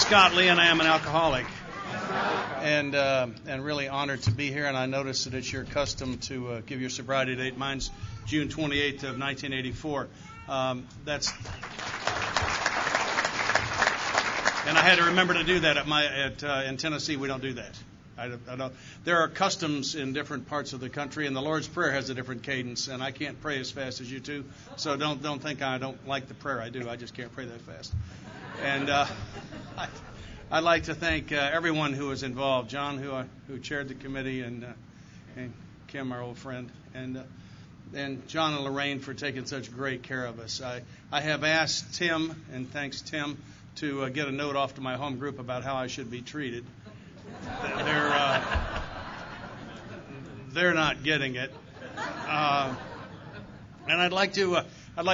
Scott Lee, and I am an alcoholic, and really honored to be here. And I noticed that it's your custom to give your sobriety date. Mine's June 28th of 1984. And I had to remember to do that in Tennessee. We don't do that. I don't. There are customs in different parts of the country, and the Lord's Prayer has a different cadence, and I can't pray as fast as you do. So don't think I don't like the prayer. I do. I just can't pray that fast. And I'd like to thank everyone who was involved. John, who chaired the committee, and Kim, our old friend, and John and Lorraine for taking such great care of us. I have asked Tim, and thanks Tim, to get a note off to my home group about how I should be treated. They're not getting it, and I'd like to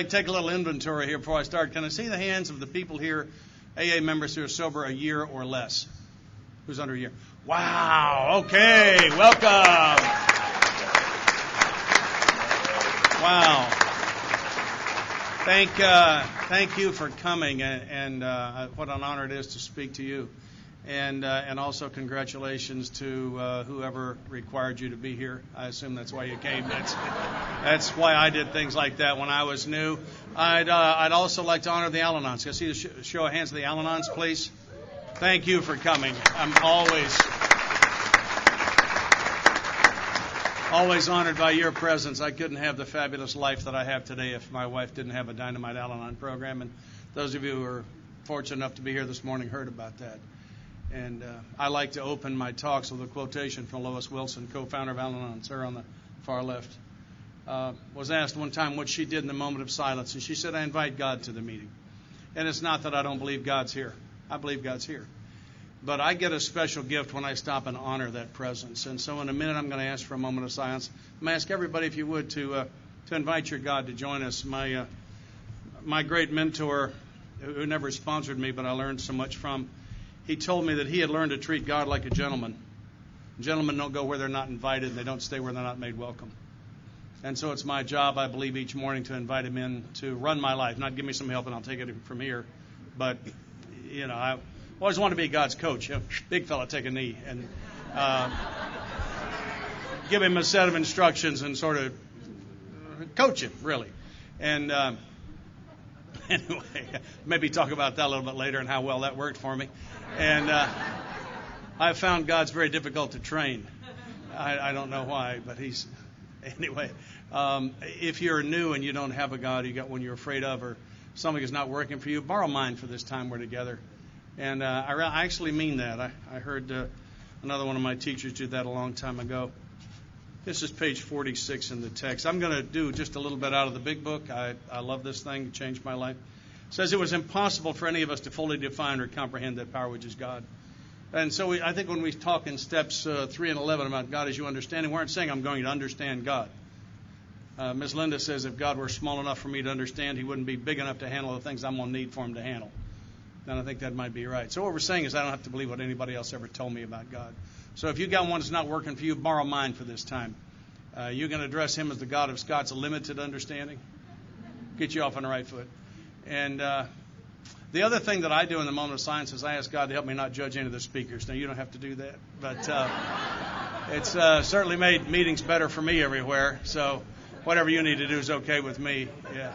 take a little inventory here before I start. Can I see the hands of the people here, AA members who are sober a year or less? Who's under a year? Wow. Okay. Welcome. Wow. Thank you for coming, and what an honor it is to speak to you. And also congratulations to whoever required you to be here. I assume that's why you came. That's why I did things like that when I was new. I'd also like to honor the Al-Anons. Can I see the show of hands of the Al-Anons, please? Thank you for coming. I'm always honored by your presence. I couldn't have the fabulous life that I have today if my wife didn't have a Dynamite Al-Anon program. And those of you who are fortunate enough to be here this morning heard about that. And I like to open my talks with a quotation from Lois Wilson, co-founder of Al-Anon, her on the far left. Was asked one time what she did in the moment of silence, and she said, I invite God to the meeting. And it's not that I don't believe God's here. I believe God's here. But I get a special gift when I stop and honor that presence. And so in a minute, I'm going to ask for a moment of silence. I'm going to ask everybody, if you would, to invite your God to join us. My great mentor, who never sponsored me, but I learned so much from, he told me that he had learned to treat God like a gentleman. Gentlemen don't go where they're not invited, and they don't stay where they're not made welcome. And so it's my job, I believe, each morning to invite him in to run my life. Not give me some help, and I'll take it from here. But, I always want to be God's coach. Big fella, take a knee. And give him a set of instructions and sort of coach him, really. And anyway, maybe talk about that a little bit later and how well that worked for me. And I found God's very difficult to train. I don't know why, but anyway. If you're new and you don't have a God, you got one you're afraid of, or something is not working for you, borrow mine for this time we're together. And I actually mean that. I heard another one of my teachers do that a long time ago. This is page 46 in the text. I'm going to do just a little bit out of the big book. I love this thing. It changed my life. It says it was impossible for any of us to fully define or comprehend that power which is God. And so I think when we talk in steps 3 and 11 about God as you understand Him, we aren't saying I'm going to understand God. Ms. Linda says if God were small enough for me to understand, He wouldn't be big enough to handle the things I'm going to need for Him to handle. And I think that might be right. So what we're saying is I don't have to believe what anybody else ever told me about God. So if you got one that's not working for you, borrow mine for this time. You can address Him as the God of Scott's limited understanding. Get you off on the right foot. And the other thing that I do in the moment of silence is I ask God to help me not judge any of the speakers. Now, you don't have to do that. But it's certainly made meetings better for me everywhere. So whatever you need to do is okay with me. Yeah.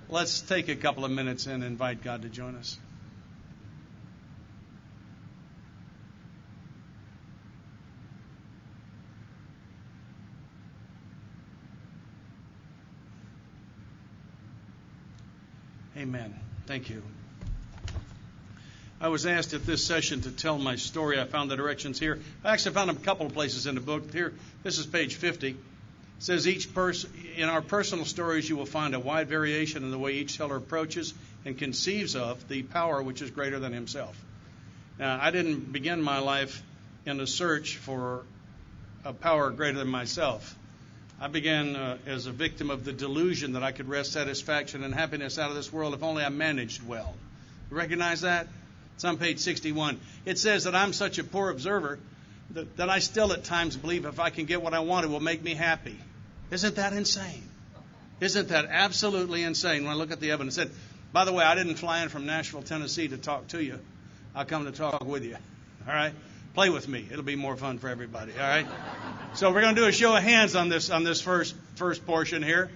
Let's take a couple of minutes and invite God to join us. Amen. Thank you. I was asked at this session to tell my story. I found the directions here. I actually found them a couple of places in the book. Here, this is page 50. It says in our personal stories you will find a wide variation in the way each teller approaches and conceives of the power which is greater than himself. Now, I didn't begin my life in a search for a power greater than myself. I began as a victim of the delusion that I could wrest satisfaction and happiness out of this world if only I managed well. You recognize that? It's on page 61. It says that I'm such a poor observer that I still at times believe if I can get what I want, it will make me happy. Isn't that insane? Isn't that absolutely insane when I look at the evidence? By the way, I didn't fly in from Nashville, Tennessee to talk to you. I'll come to talk with you. All right? Play with me. It'll be more fun for everybody. All right? So we're going to do a show of hands on this first portion here.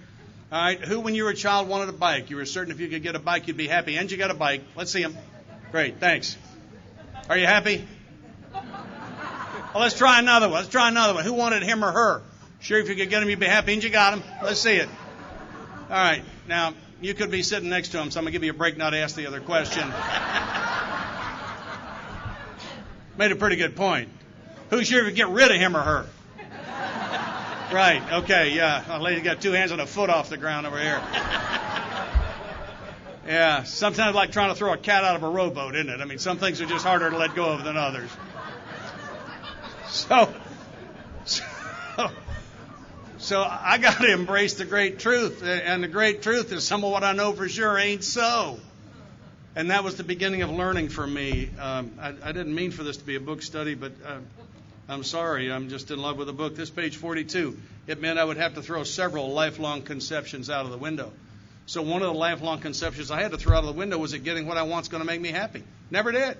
All right? Who, when you were a child, wanted a bike? You were certain if you could get a bike, you'd be happy. And you got a bike. Let's see them. Great. Thanks. Are you happy? Well, let's try another one. Who wanted him or her? Sure, if you could get him, you'd be happy. And you got him. Let's see it. All right. Now, you could be sitting next to him, so I'm going to give you a break now to ask the other question. Made a pretty good point. Who's sure if you get rid of him or her? Right. Okay. Yeah. A lady got 2 hands and a foot off the ground over here. Yeah. Sometimes like trying to throw a cat out of a rowboat, isn't it? I mean, some things are just harder to let go of than others. So I got to embrace the great truth. And the great truth is some of what I know for sure ain't so. And that was the beginning of learning for me. I didn't mean for this to be a book study, but I'm sorry. I'm just in love with the book. This page 42, it meant I would have to throw several lifelong conceptions out of the window. So one of the lifelong conceptions I had to throw out of the window was that getting what I want is going to make me happy. Never did.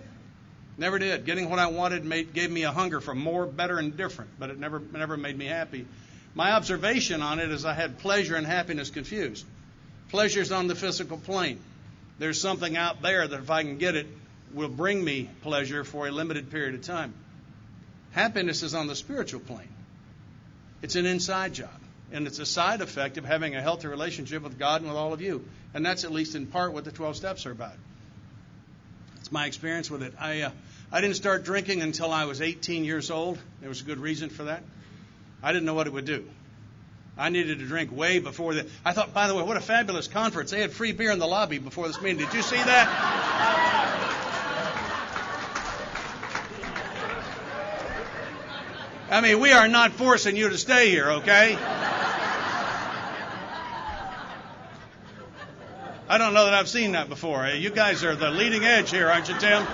Getting what I wanted gave me a hunger for more, better, and different, but it never made me happy. My observation on it is I had pleasure and happiness confused. Pleasure's on the physical plane. There's something out there that if I can get it, will bring me pleasure for a limited period of time. Happiness is on the spiritual plane. It's an inside job. And it's a side effect of having a healthy relationship with God and with all of you. And that's at least in part what the 12 steps are about. It's my experience with it. I didn't start drinking until I was 18 years old. There was a good reason for that. I didn't know what it would do. I needed to drink way before that. I thought, by the way, what a fabulous conference. They had free beer in the lobby before this meeting. Did you see that? I mean, we are not forcing you to stay here, okay? I don't know that I've seen that before. You guys are the leading edge here, aren't you, Tim?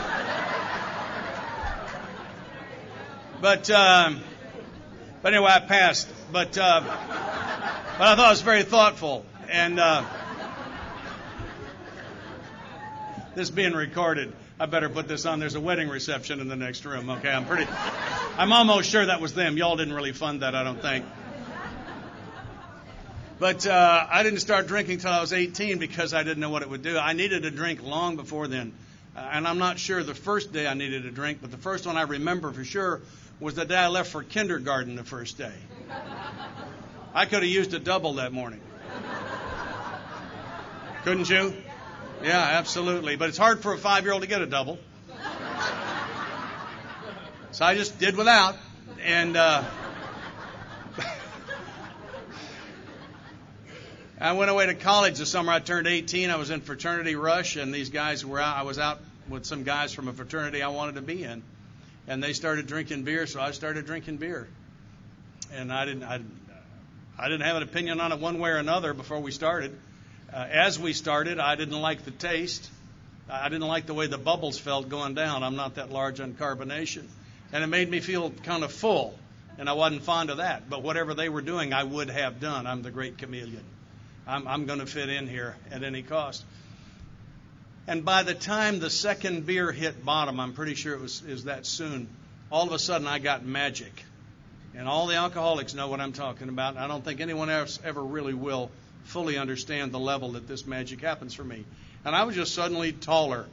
But anyway, I passed. But I thought it was very thoughtful. And this being recorded, I better put this on. There's a wedding reception in the next room. Okay, I'm almost sure that was them. Y'all didn't really fund that, I don't think. But I didn't start drinking until I was 18 because I didn't know what it would do. I needed a drink long before then. And I'm not sure the first day I needed a drink, but the first one I remember for sure was the day I left for kindergarten the first day. I could have used a double that morning. Couldn't you? Yeah, absolutely. But it's hard for a 5-year-old to get a double. So I just did without. And I went away to college the summer I turned 18. I was in fraternity rush, and these guys were out. I was out with some guys from a fraternity I wanted to be in. And they started drinking beer, so I started drinking beer. And I didn't have an opinion on it one way or another before we started. As we started, I didn't like the taste. I didn't like the way the bubbles felt going down. I'm not that large on carbonation. And it made me feel kind of full, and I wasn't fond of that. But whatever they were doing, I would have done. I'm the great chameleon. I'm going to fit in here at any cost. And by the time the second beer hit bottom, I'm pretty sure it was that soon, all of a sudden I got magic. And all the alcoholics know what I'm talking about. I don't think anyone else ever really will fully understand the level that this magic happens for me. And I was just suddenly taller.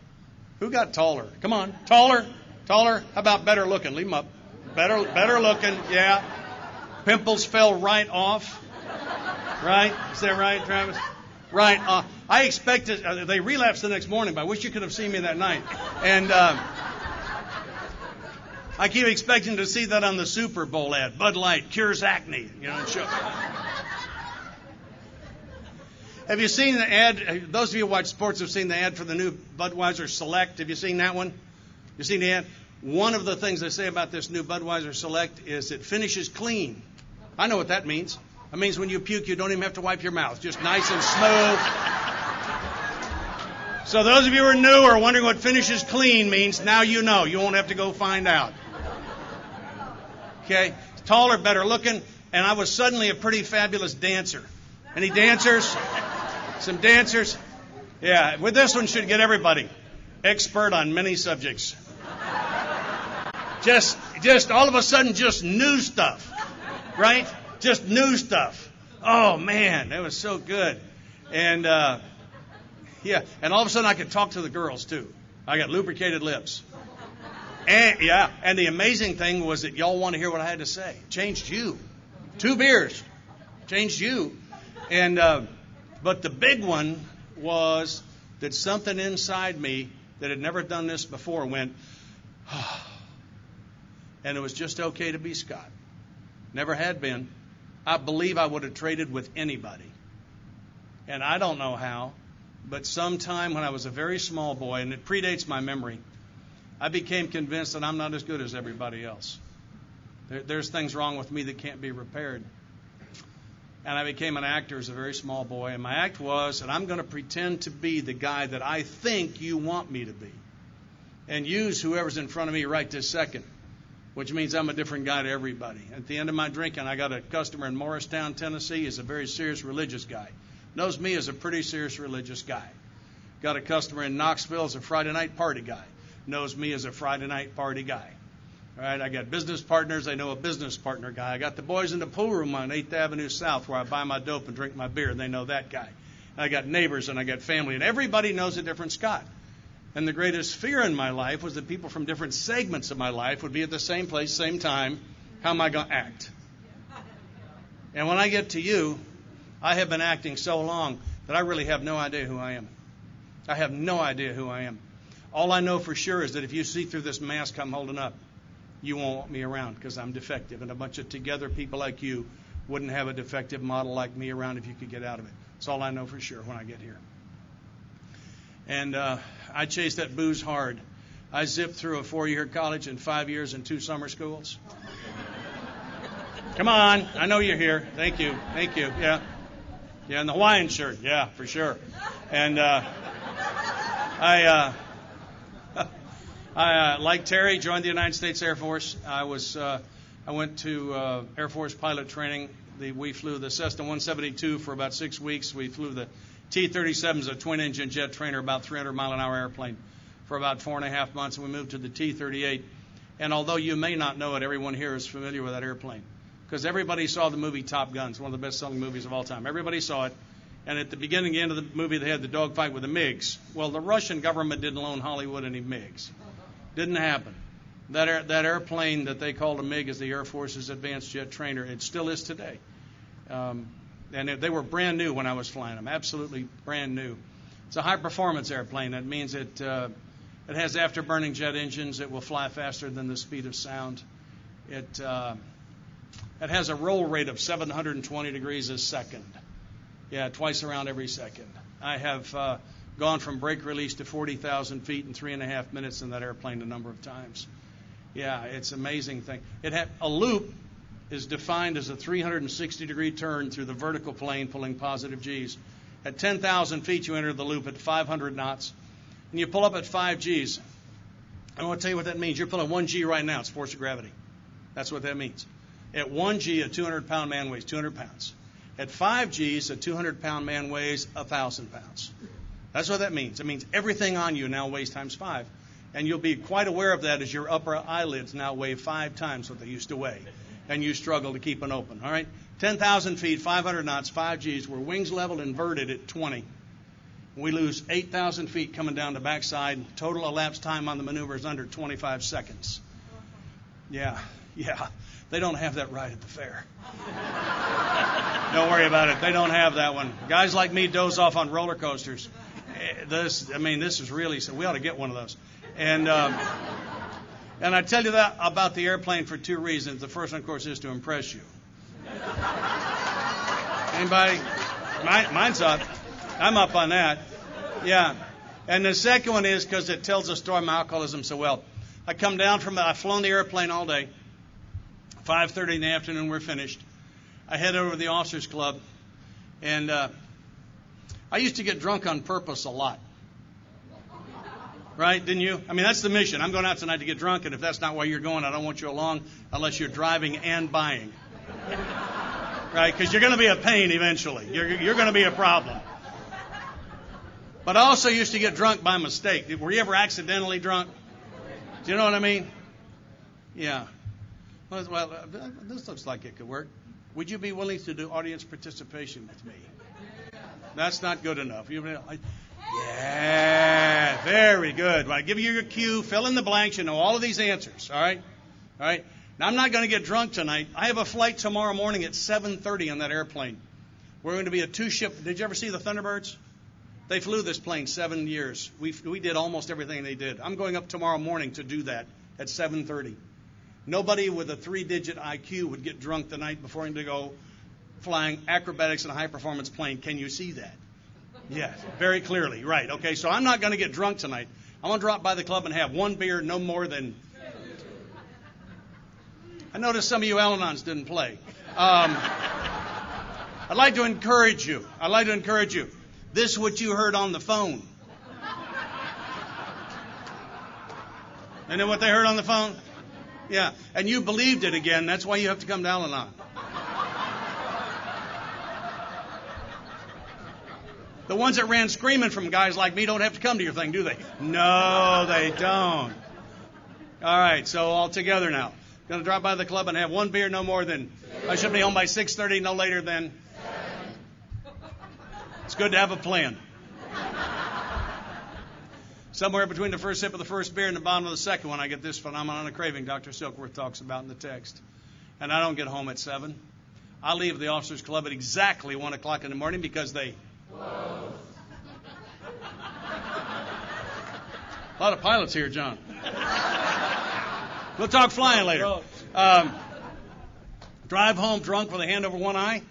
Who got taller? Come on, taller. How about better looking? Leave them up. Better looking, yeah. Pimples fell right off. Right? Is that right, Travis? Right. I expected, they relapsed the next morning, but I wish you could have seen me that night. And I keep expecting to see that on the Super Bowl ad. Bud Light cures acne. Have you seen the ad? Those of you who watch sports have seen the ad for the new Budweiser Select. Have you seen that one? You seen the ad? One of the things they say about this new Budweiser Select is it finishes clean. I know what that means. That means when you puke, you don't even have to wipe your mouth. Just nice and smooth. So those of you who are new or wondering what finishes clean means, now you know. You won't have to go find out. Okay? Taller, better looking, and I was suddenly a pretty fabulous dancer. Any dancers? Some dancers? Yeah, with this one should get everybody. expert on many subjects. Just all of a sudden, just new stuff, right? Just new stuff. Oh man, that was so good. And and all of a sudden I could talk to the girls too. I got lubricated lips. And the amazing thing was that y'all want to hear what I had to say. Changed you. 2 beers. Changed you. And but the big one was that something inside me that had never done this before went, and it was just okay to be Scott. Never had been. I believe I would have traded with anybody. And I don't know how, but sometime when I was a very small boy, and it predates my memory, I became convinced that I'm not as good as everybody else. There's things wrong with me that can't be repaired. And I became an actor as a very small boy. And my act was that I'm going to pretend to be the guy that I think you want me to be. And use whoever's in front of me right this second. Which means I'm a different guy to everybody. At the end of my drinking, I got a customer in Morristown, Tennessee. He's a very serious religious guy. Knows me as a pretty serious religious guy. Got a customer in Knoxville as a Friday night party guy. Knows me as a Friday night party guy. All right, I got business partners. I know a business partner guy. I got the boys in the pool room on 8th Avenue South where I buy my dope and drink my beer. They know that guy. And I got neighbors and I got family. And everybody knows a different Scott. And the greatest fear in my life was that people from different segments of my life would be at the same place, same time. How am I going to act? And when I get to you, I have been acting so long that I really have no idea who I am. I have no idea who I am. All I know for sure is that if you see through this mask I'm holding up, you won't want me around because I'm defective. And a bunch of together people like you wouldn't have a defective model like me around if you could get out of it. That's all I know for sure when I get here. And I chased that booze hard. I zipped through a 4-year college and 5 years and 2 summer schools. Come on. I know you're here. Thank you. Thank you. Yeah. Yeah, and the Hawaiian shirt. Yeah, for sure. And I like Terry, joined the United States Air Force. I went to Air Force pilot training. We flew the Cessna 172 for about 6 weeks. We flew the T-37s, a twin-engine jet trainer, about 300-mile-an-hour airplane, for about 4.5 months, and we moved to the T-38. And although you may not know it, everyone here is familiar with that airplane because everybody saw the movie Top Gun. It's one of the best-selling movies of all time. Everybody saw it. And at the beginning and end of the movie, they had the dogfight with the MiGs. Well, the Russian government didn't loan Hollywood any MiGs. Didn't happen. That airplane that they called a MiG is the Air Force's advanced jet trainer. It still is today. And they were brand new when I was flying them, absolutely brand new. It's a high-performance airplane. That means it has afterburning jet engines. It will fly faster than the speed of sound. It has a roll rate of 720 degrees a second. Yeah, twice around every second. I have gone from brake release to 40,000 feet in 3.5 minutes in that airplane a number of times. Yeah, it's an amazing thing. A loop is defined as a 360-degree turn through the vertical plane pulling positive Gs. At 10,000 feet, you enter the loop at 500 knots, and you pull up at 5 Gs. I want to tell you what that means. You're pulling 1 G right now. It's force of gravity. That's what that means. At 1 G, a 200-pound man weighs 200 pounds. At 5 Gs, a 200-pound man weighs 1,000 pounds. That's what that means. It means everything on you now weighs times 5. And you'll be quite aware of that as your upper eyelids now weigh 5 times what they used to weigh. And you struggle to keep it open. All right? 10,000 feet, 500 knots, 5 Gs. We're wings level inverted at 20. We lose 8,000 feet coming down the backside. Total elapsed time on the maneuver is under 25 seconds. Yeah. They don't have that right at the fair. Don't worry about it. They don't have that one. Guys like me doze off on roller coasters. This is really, so we ought to get one of those. And I tell you that about the airplane for 2 reasons. The first one, of course, is to impress you. Anybody? Mine's up. I'm up on that. Yeah. And the second one is because it tells the story of my alcoholism so well. I come down I've flown the airplane all day. 5:30 in the afternoon, we're finished. I head over to the officers club, and I used to get drunk on purpose a lot. Right? Didn't you? I mean, that's the mission. I'm going out tonight to get drunk, and if that's not why you're going, I don't want you along unless you're driving and buying. Right? Because you're going to be a pain eventually. You're going to be a problem. But I also used to get drunk by mistake. Were you ever accidentally drunk? Do you know what I mean? Yeah. Well, this looks like it could work. Would you be willing to do audience participation with me? That's not good enough. Yeah, very good. When I give you your cue, fill in the blanks. You know all of these answers. All right? All right? Now, I'm not going to get drunk tonight. I have a flight tomorrow morning at 7:30 on that airplane. We're going to be a two-ship. Did you ever see the Thunderbirds? They flew this plane 7 years. We did almost everything they did. I'm going up tomorrow morning to do that at 7:30. Nobody with a 3-digit IQ would get drunk the night before him to go flying acrobatics in a high-performance plane. Can you see that? Yes, very clearly. Right. Okay, so I'm not going to get drunk tonight. I'm going to drop by the club and have one beer, no more than... I noticed some of you Al-Anons didn't play. I'd like to encourage you. This is what you heard on the phone. Isn't it what they heard on the phone? Yeah. And you believed it again. That's why you have to come to Al-Anon. The ones that ran screaming from guys like me don't have to come to your thing, do they? No, they don't. All right, so all together now. Going to drop by the club and have one beer, no more than... I should be home by 6:30, no later than... It's good to have a plan. Somewhere between the first sip of the first beer and the bottom of the second one, I get this phenomenon of craving Dr. Silkworth talks about in the text. And I don't get home at 7. I leave the officers' club at exactly 1 o'clock in the morning because they... Close. A lot of pilots here, John. We'll talk flying later. Drive home drunk with a hand over one eye.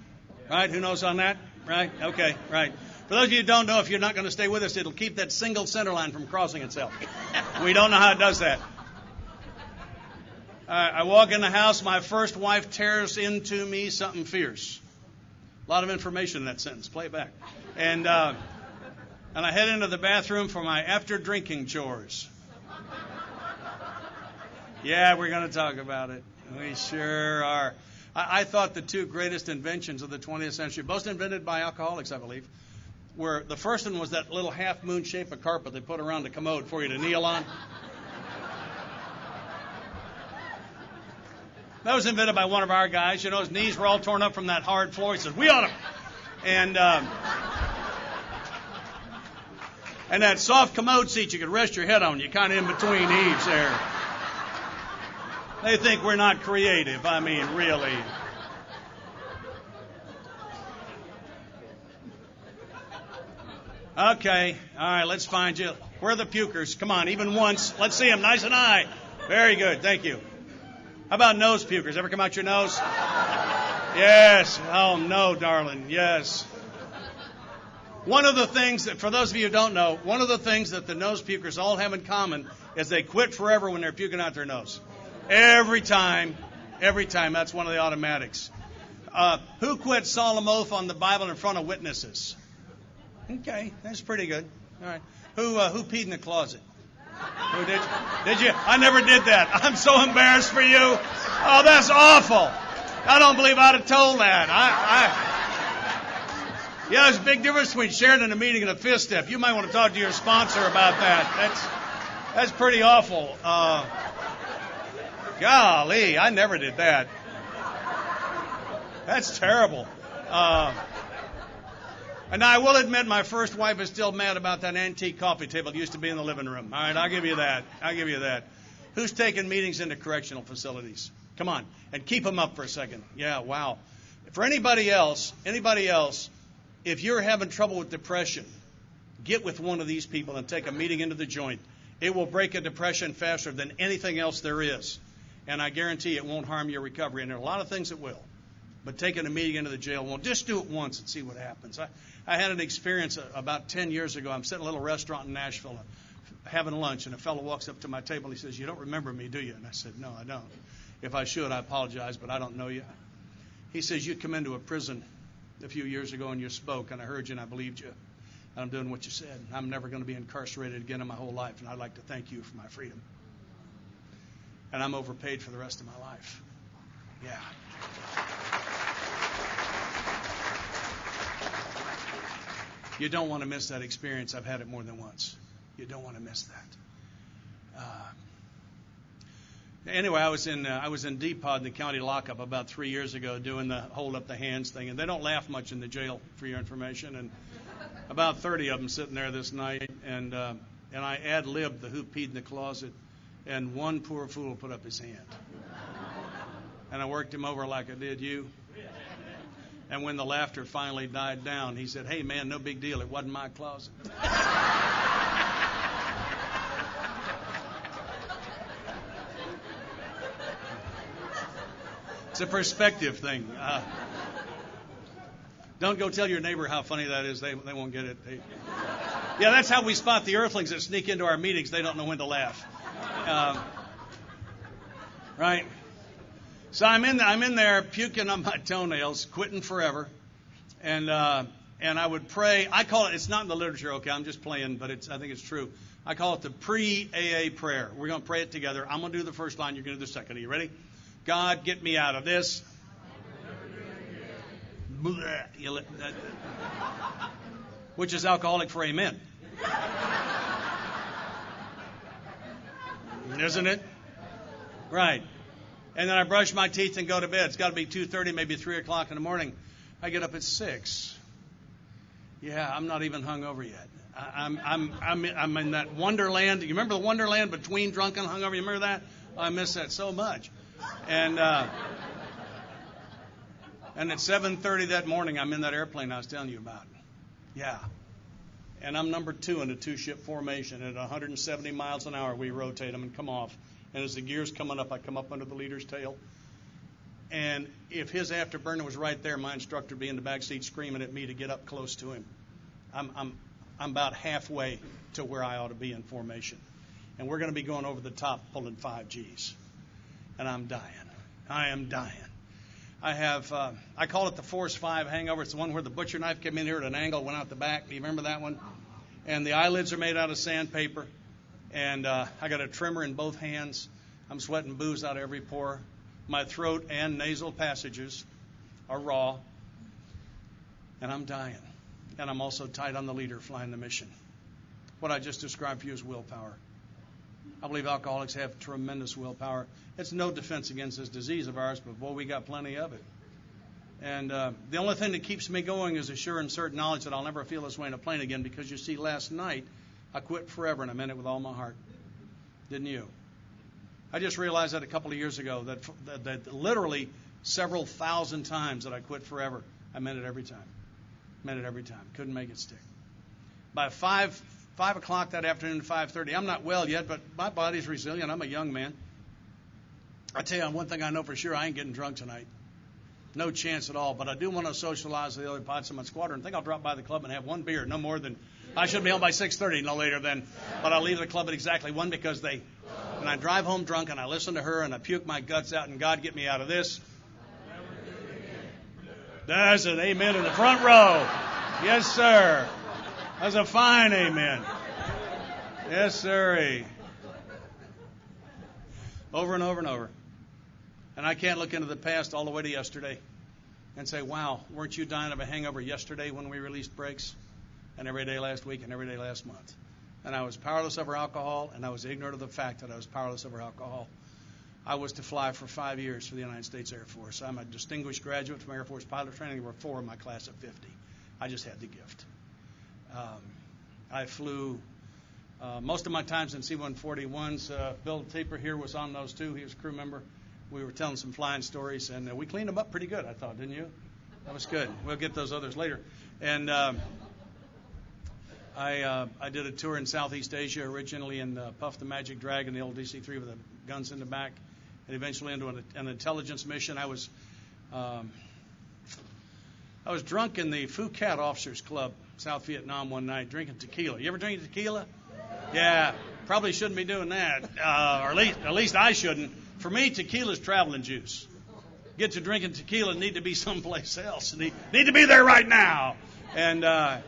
Right? Who knows on that? Right? Okay. Right. For those of you who don't know, if you're not going to stay with us, it'll keep that single center line from crossing itself. We don't know how it does that. I walk in the house. My first wife tears into me something fierce. A lot of information in that sentence. Play it back. And I head into the bathroom for my after-drinking chores. Yeah, we're going to talk about it. We sure are. I thought the two greatest inventions of the 20th century, both invented by alcoholics, I believe, were the first one was that little half-moon shape of carpet they put around the commode for you to kneel on. That was invented by one of our guys. You know, his knees were all torn up from that hard floor. He says, "We ought to." And that soft commode seat you could rest your head on, you kind of in between eaves there. They think we're not creative. I mean, really. Okay. All right, let's find you. Where are the pukers? Come on, even once. Let's see them nice and high. Very good. Thank you. How about nose pukers? Ever come out your nose? Yes. Oh, no, darling. Yes. One of the things that, for those of you who don't know, one of the things that the nose pukers all have in common is they quit forever when they're puking out their nose. Every time. That's one of the automatics. Who quit solemn oath on the Bible in front of witnesses? Okay, that's pretty good. All right. Who peed in the closet? Who did? Did you? I never did that. I'm so embarrassed for you. Oh, that's awful. I don't believe I'd have told that. Yeah, there's a big difference between sharing in a meeting and a fist step. You might want to talk to your sponsor about that. That's pretty awful. Golly, I never did that. That's terrible. And I will admit my first wife is still mad about that antique coffee table that used to be in the living room. All right, I'll give you that. Who's taking meetings into correctional facilities? Come on, and keep them up for a second. Yeah, wow. For anybody else, if you're having trouble with depression, get with one of these people and take a meeting into the joint. It will break a depression faster than anything else there is. And I guarantee it won't harm your recovery. And there are a lot of things that will. But taking a meeting into the jail won't. Just do it once and see what happens. I had an experience about 10 years ago. I'm sitting in a little restaurant in Nashville having lunch, and a fellow walks up to my table. He says, "You don't remember me, do you?" And I said, "No, I don't. If I should, I apologize, but I don't know you." He says, "You come into a prison a few years ago and you spoke, and I heard you and I believed you. And I'm doing what you said. I'm never going to be incarcerated again in my whole life, and I'd like to thank you for my freedom. And I'm overpaid for the rest of my life." Yeah. You don't want to miss that experience. I've had it more than once. You don't want to miss that. Anyway, I was in Depot in the county lockup about 3 years ago doing the hold up the hands thing, and they don't laugh much in the jail, for your information. And about 30 of them sitting there this night, and I ad-libbed the who peed in the closet, and one poor fool put up his hand, and I worked him over like I did you. And when the laughter finally died down, he said, "Hey man, no big deal. It wasn't my closet." It's a perspective thing. Don't go tell your neighbor how funny that is. They won't get it. Yeah, that's how we spot the earthlings that sneak into our meetings. They don't know when to laugh. Right? So I'm in there puking on my toenails, quitting forever, and I would pray. I call it. It's not in the literature. Okay, I'm just playing, but I think it's true. I call it the pre-AA prayer. We're going to pray it together. I'm going to do the first line. You're going to do the second. Are you ready? God, get me out of this. Which is alcoholic for amen. Isn't it? Right. And then I brush my teeth and go to bed. It's got to be 2:30, maybe 3 o'clock in the morning. I get up at 6. Yeah, I'm not even hungover yet. I'm in that wonderland. You remember the wonderland between drunk and hungover? You remember that? Oh, I miss that so much. And at 7:30 that morning, I'm in that airplane I was telling you about. Yeah. And I'm number 2 in a 2-ship formation. At 170 miles an hour, we rotate them and come off. And as the gear's coming up, I come up under the leader's tail. And if his afterburner was right there, my instructor would be in the back seat screaming at me to get up close to him. I'm about halfway to where I ought to be in formation. And we're going to be going over the top, pulling 5 Gs. And I'm dying. I am dying. I have, I call it the Force 5 hangover. It's the one where the butcher knife came in here at an angle, went out the back. Do you remember that one? And the eyelids are made out of sandpaper. And I got a trimmer in both hands. I'm sweating booze out of every pore. My throat and nasal passages are raw. And I'm dying. And I'm also tight on the leader flying the mission. What I just described for you is willpower. I believe alcoholics have tremendous willpower. It's no defense against this disease of ours, but boy, we got plenty of it. And the only thing that keeps me going is a sure and certain knowledge that I'll never feel this way in a plane again, because you see, last night I quit forever, and I meant it with all my heart. Didn't you? I just realized that a couple of years ago, that literally several thousand times that I quit forever, I meant it every time. Meant it every time. Couldn't make it stick. By 5 o'clock that afternoon, 5:30, I'm not well yet, but my body's resilient. I'm a young man. I tell you one thing I know for sure, I ain't getting drunk tonight. No chance at all. But I do want to socialize with the other pots in my squadron. I think I'll drop by the club and have one beer, no more than. I should be home by 6:30, no later than. But I'll leave the club at exactly 1 because and I drive home drunk and I listen to her and I puke my guts out and God get me out of this. There's an amen in the front row. Yes, sir. That's a fine amen. Yes, sir. Over and over and over. And I can't look into the past all the way to yesterday and say, wow, weren't you dying of a hangover yesterday when we released brakes? And every day last week and every day last month. And I was powerless over alcohol, and I was ignorant of the fact that I was powerless over alcohol. I was to fly for 5 years for the United States Air Force. I'm a distinguished graduate from Air Force pilot training. There were 4 in my class of 50. I just had the gift. I flew most of my times in C-141s. Bill Taper here was on those too. He was a crew member. We were telling some flying stories, and we cleaned them up pretty good, I thought, didn't you? That was good. We'll get those others later. And I did a tour in Southeast Asia, originally in Puff the Magic Dragon, the old DC-3 with the guns in the back, and eventually into an intelligence mission. I was drunk in the Phuket Officers Club, South Vietnam, one night, drinking tequila. You ever drink tequila? Yeah, probably shouldn't be doing that, or at least I shouldn't. For me, tequila's traveling juice. Get to drinking tequila, need to be someplace else. Need to be there right now. And I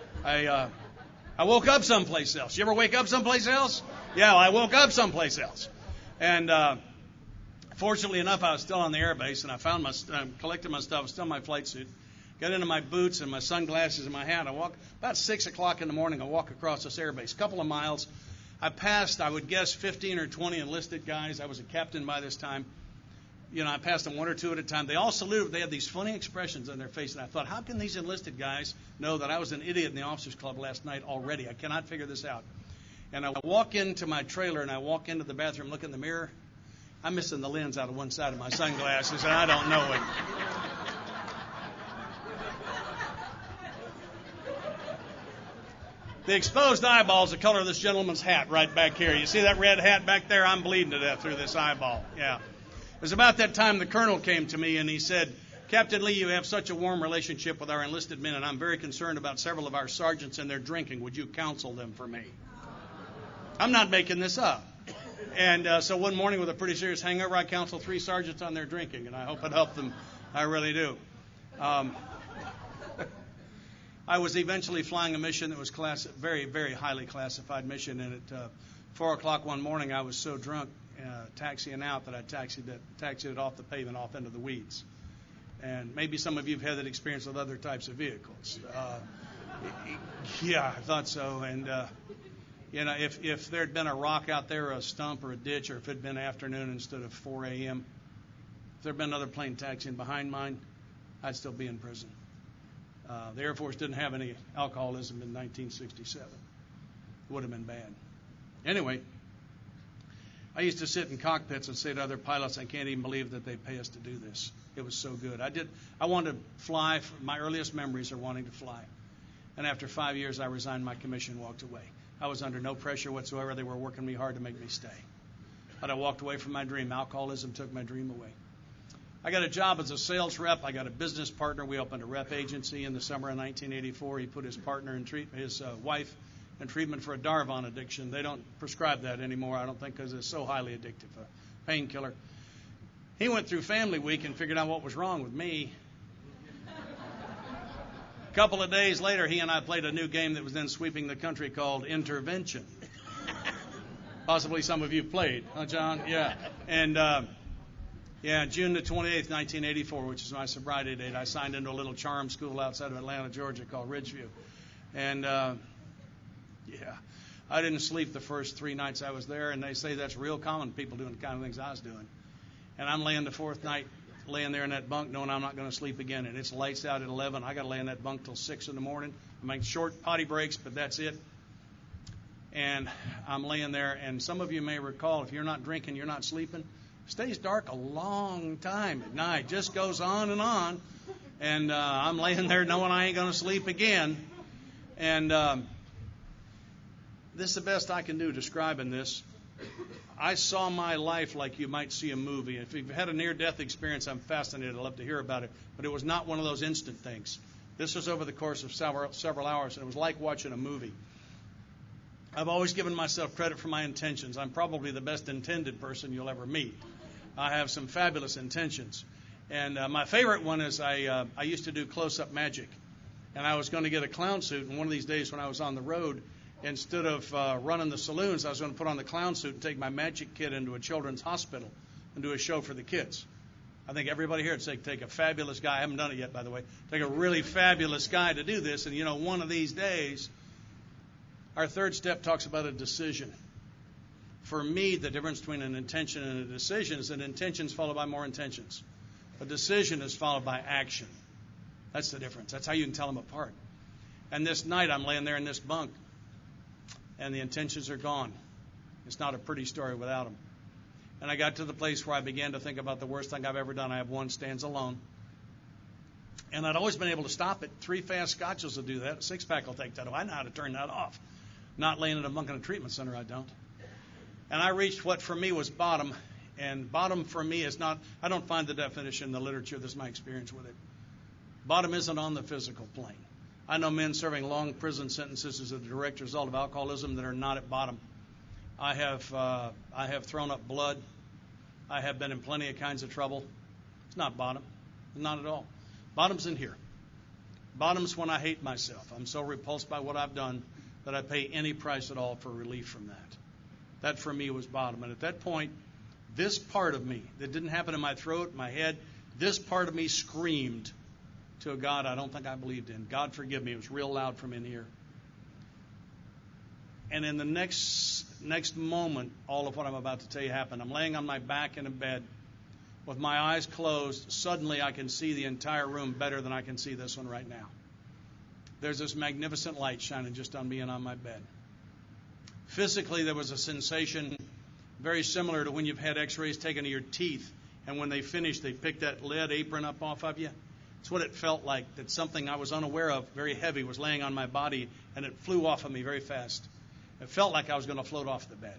woke up someplace else. You ever wake up someplace else? Yeah, well, I woke up someplace else. And fortunately enough, I was still on the airbase, and I found collected my stuff. I was still in my flight suit. Got into my boots and my sunglasses and my hat. I walk about 6 o'clock in the morning. I walk across this airbase, a couple of miles. I passed, I would guess, 15 or 20 enlisted guys. I was a captain by this time. I passed them one or two at a time. They all saluted. They had these funny expressions on their face, and I thought, how can these enlisted guys know that I was an idiot in the officers' club last night already? I cannot figure this out. And I walk into my trailer, and I walk into the bathroom, look in the mirror. I'm missing the lens out of one side of my sunglasses, and I don't know it. The exposed eyeball is the color of this gentleman's hat right back here. You see that red hat back there? I'm bleeding to death through this eyeball. Yeah. It was about that time the colonel came to me and he said, Captain Lee, you have such a warm relationship with our enlisted men, and I'm very concerned about several of our sergeants and their drinking. Would you counsel them for me? I'm not making this up. And so one morning with a pretty serious hangover, I counseled 3 sergeants on their drinking, and I hope it helped them. I really do. I was eventually flying a mission that was very, very highly classified mission, and at 4 o'clock one morning I was so drunk taxiing out that I taxied it off the pavement off into the weeds. And maybe some of you have had that experience with other types of vehicles. Yeah, I thought so. And, if there had been a rock out there or a stump or a ditch, or if it had been afternoon instead of 4 a.m., if there had been another plane taxiing behind mine, I'd still be in prison. The Air Force didn't have any alcoholism in 1967. It would have been bad. Anyway, I used to sit in cockpits and say to other pilots, I can't even believe that they pay us to do this. It was so good. I wanted to fly. My earliest memories are wanting to fly. And after 5 years, I resigned my commission and walked away. I was under no pressure whatsoever. They were working me hard to make me stay. But I walked away from my dream. Alcoholism took my dream away. I got a job as a sales rep. I got a business partner. We opened a rep agency in the summer of 1984. He put his wife in treatment for a Darvon addiction. They don't prescribe that anymore, I don't think, because it's so highly addictive, a painkiller. He went through Family Week and figured out what was wrong with me. A couple of days later, he and I played a new game that was then sweeping the country called Intervention. Possibly some of you played, huh, John? Yeah. And June the 28th, 1984, which is my sobriety date, I signed into a little charm school outside of Atlanta, Georgia called Ridgeview. And, I didn't sleep the first 3 nights I was there, and they say that's real common, people doing the kind of things I was doing. And I'm laying the 4th night, laying there in that bunk, knowing I'm not going to sleep again. And it's lights out at 11. I got to lay in that bunk till 6 in the morning. I make short potty breaks, but that's it. And I'm laying there, and some of you may recall, if you're not drinking, you're not sleeping. It stays dark a long time at night. Just goes on and on. And I'm laying there knowing I ain't going to sleep again. And this is the best I can do describing this. I saw my life like you might see a movie. If you've had a near-death experience, I'm fascinated. I'd love to hear about it. But it was not one of those instant things. This was over the course of several hours, and it was like watching a movie. I've always given myself credit for my intentions. I'm probably the best intended person you'll ever meet. I have some fabulous intentions. And my favorite one is I used to do close-up magic. And I was going to get a clown suit, and one of these days when I was on the road, instead of running the saloons, I was going to put on the clown suit and take my magic kit into a children's hospital and do a show for the kids. I think everybody here would say, take a fabulous guy. I haven't done it yet, by the way. Take a really fabulous guy to do this. And, one of these days, our 3rd step talks about a decision. For me, the difference between an intention and a decision is that intentions followed by more intentions. A decision is followed by action. That's the difference. That's how you can tell them apart. And this night, I'm laying there in this bunk, and the intentions are gone. It's not a pretty story without them. And I got to the place where I began to think about the worst thing I've ever done. I have one stands alone. And I'd always been able to stop it. 3 fast scotches will do that. A 6-pack will take that away. I know how to turn that off. Not laying in a bunk in a treatment center, I don't. And I reached what for me was bottom. And bottom for me is not, I don't find the definition in the literature. This is my experience with it. Bottom isn't on the physical plane. I know men serving long prison sentences as a direct result of alcoholism that are not at bottom. I have thrown up blood. I have been in plenty of kinds of trouble. It's not bottom. Not at all. Bottom's in here. Bottom's when I hate myself. I'm so repulsed by what I've done that I pay any price at all for relief from that. That for me was bottom. And at that point, this part of me that didn't happen in my throat, my head, this part of me screamed, to a God I don't think I believed in. God forgive me. It was real loud from in here. And in the next moment, all of what I'm about to tell you happened. I'm laying on my back in a bed with my eyes closed. Suddenly, I can see the entire room better than I can see this one right now. There's this magnificent light shining just on me and on my bed. Physically, there was a sensation very similar to when you've had x-rays taken of your teeth, and when they finished, they picked that lead apron up off of you. It's what it felt like, that something I was unaware of, very heavy, was laying on my body, and it flew off of me very fast. It felt like I was going to float off the bed.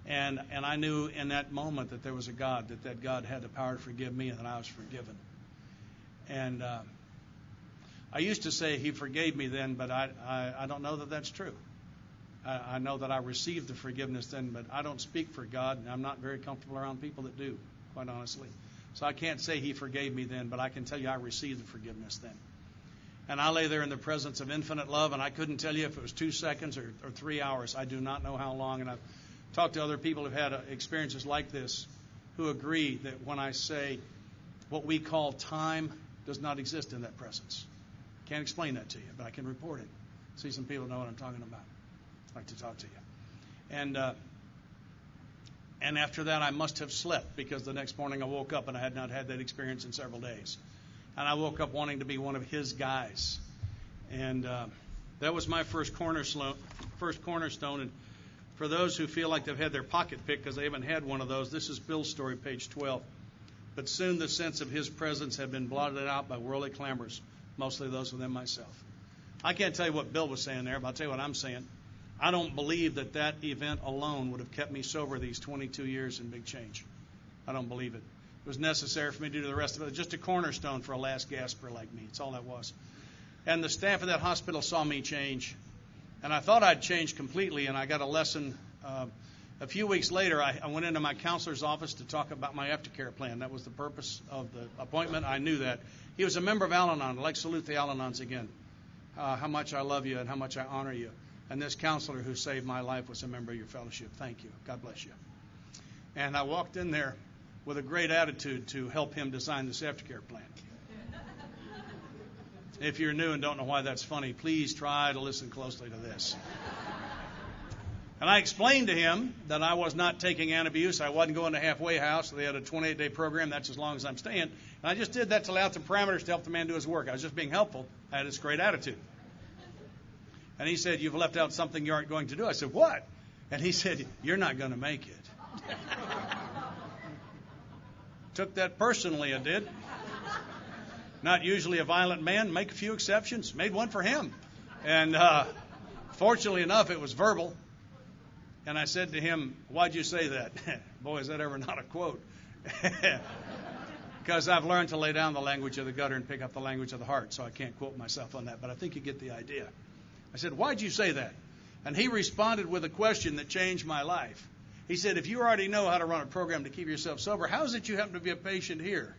And I knew in that moment that there was a God, that God had the power to forgive me and that I was forgiven. And I used to say he forgave me then, but I don't know that that's true. I know that I received the forgiveness then, but I don't speak for God, and I'm not very comfortable around people that do, quite honestly. So I can't say he forgave me then, but I can tell you I received the forgiveness then. And I lay there in the presence of infinite love, and I couldn't tell you if it was 2 seconds or 3 hours. I do not know how long, and I've talked to other people who've had experiences like this who agree that when I say what we call time does not exist in that presence. Can't explain that to you, but I can report it. See some people know what I'm talking about. I'd like to talk to you. And after that, I must have slept, because the next morning I woke up and I had not had that experience in several days. And I woke up wanting to be one of his guys. And that was my first cornerstone. And for those who feel like they've had their pocket picked because they haven't had one of those, this is Bill's story, page 12. But soon the sense of his presence had been blotted out by worldly clamors, mostly those within myself. I can't tell you what Bill was saying there, but I'll tell you what I'm saying. I don't believe that event alone would have kept me sober these 22 years in Big Change. I don't believe it. It was necessary for me to do the rest of it. Just a cornerstone for a last gasper like me. It's all that was. And the staff of that hospital saw me change. And I thought I'd changed completely, and I got a lesson. A few weeks later, I went into my counselor's office to talk about my aftercare plan. That was the purpose of the appointment. I knew that. He was a member of Al-Anon. I'd like to salute the Al-Anons again. How much I love you and how much I honor you. And this counselor who saved my life was a member of your fellowship. Thank you. God bless you. And I walked in there with a great attitude to help him design this aftercare plan. If you're new and don't know why that's funny, please try to listen closely to this. And I explained to him that I was not taking antabuse. I wasn't going to halfway house. They had a 28-day program. That's as long as I'm staying. And I just did that to lay out the parameters to help the man do his work. I was just being helpful. I had this great attitude. And he said, "You've left out something you aren't going to do." I said, "What?" And he said, "You're not going to make it." Took that personally, I did. Not usually a violent man. Make a few exceptions. Made one for him. And fortunately enough, it was verbal. And I said to him, "Why'd you say that?" Boy, is that ever not a quote. Because I've learned to lay down the language of the gutter and pick up the language of the heart, so I can't quote myself on that. But I think you get the idea. I said, "Why'd you say that?" And he responded with a question that changed my life. He said, "If you already know how to run a program to keep yourself sober, how is it you happen to be a patient here?"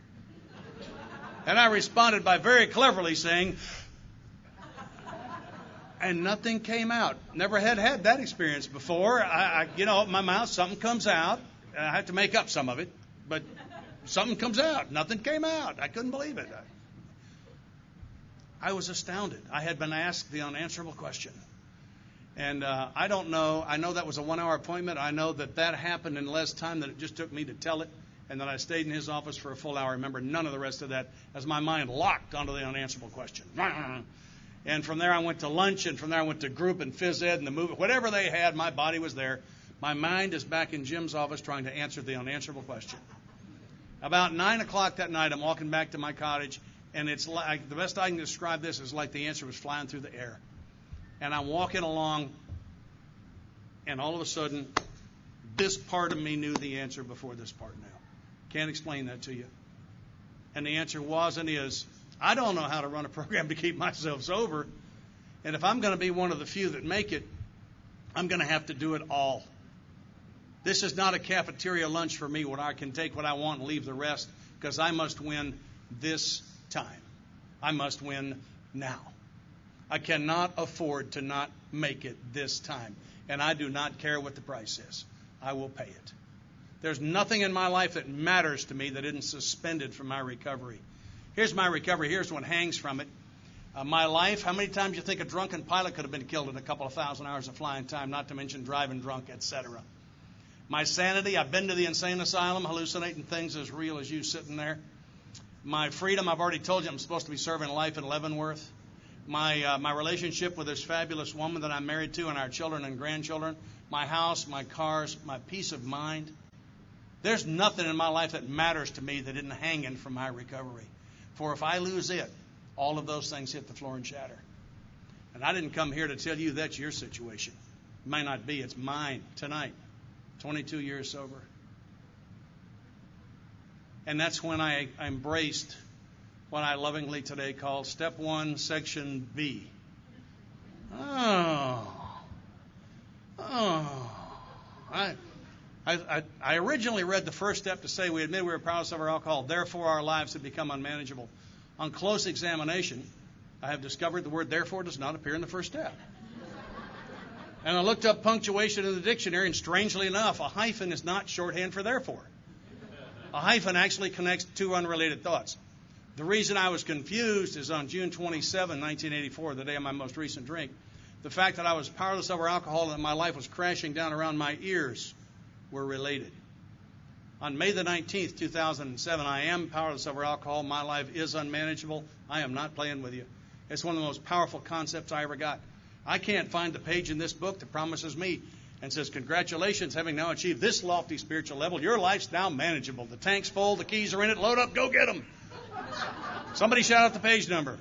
And I responded by very cleverly saying, and nothing came out. Never had that experience before. My mouth, something comes out. I have to make up some of it, but something comes out. Nothing came out. I couldn't believe it. I was astounded. I had been asked the unanswerable question. And I don't know. I know that was a 1-hour appointment. I know that happened in less time than it just took me to tell it. And then I stayed in his office for a full hour. I remember none of the rest of that as my mind locked onto the unanswerable question. And from there I went to lunch, and from there I went to group and phys ed and the movie. Whatever they had, my body was there. My mind is back in Jim's office trying to answer the unanswerable question. About 9 o'clock that night, I'm walking back to my cottage, and it's like, the best I can describe this is like the answer was flying through the air. And I'm walking along, and all of a sudden, this part of me knew the answer before this part knew. Can't explain that to you. And the answer was and is, I don't know how to run a program to keep myself sober. And if I'm going to be one of the few that make it, I'm going to have to do it all. This is not a cafeteria lunch for me where I can take what I want and leave the rest, because I must win this time. I must win now. I cannot afford to not make it this time. And I do not care what the price is. I will pay it. There's nothing in my life that matters to me that isn't suspended from my recovery. Here's my recovery. Here's what hangs from it. My life, how many times do you think a drunken pilot could have been killed in a couple of thousand hours of flying time, not to mention driving drunk, etc. My sanity, I've been to the insane asylum, hallucinating things as real as you sitting there. My freedom, I've already told you I'm supposed to be serving life in Leavenworth. My relationship with this fabulous woman that I'm married to and our children and grandchildren. My house, my cars, my peace of mind. There's nothing in my life that matters to me that isn't hanging from my recovery. For if I lose it, all of those things hit the floor and shatter. And I didn't come here to tell you that's your situation. It may not be. It's mine tonight. 22 years sober. And that's when I embraced what I lovingly today call Step 1, Section B. I originally read the first step to say we admit we were powerless over alcohol, therefore our lives have become unmanageable. On close examination, I have discovered the word therefore does not appear in the first step. And I looked up punctuation in the dictionary, and strangely enough, a hyphen is not shorthand for therefore. A hyphen actually connects two unrelated thoughts. The reason I was confused is on June 27, 1984, the day of my most recent drink, the fact that I was powerless over alcohol and that my life was crashing down around my ears were related. On May the 19th, 2007, I am powerless over alcohol. My life is unmanageable. I am not playing with you. It's one of the most powerful concepts I ever got. I can't find the page in this book that promises me and says, congratulations, having now achieved this lofty spiritual level, your life's now manageable. The tank's full, the keys are in it, load up, go get them. Somebody shout out the page number.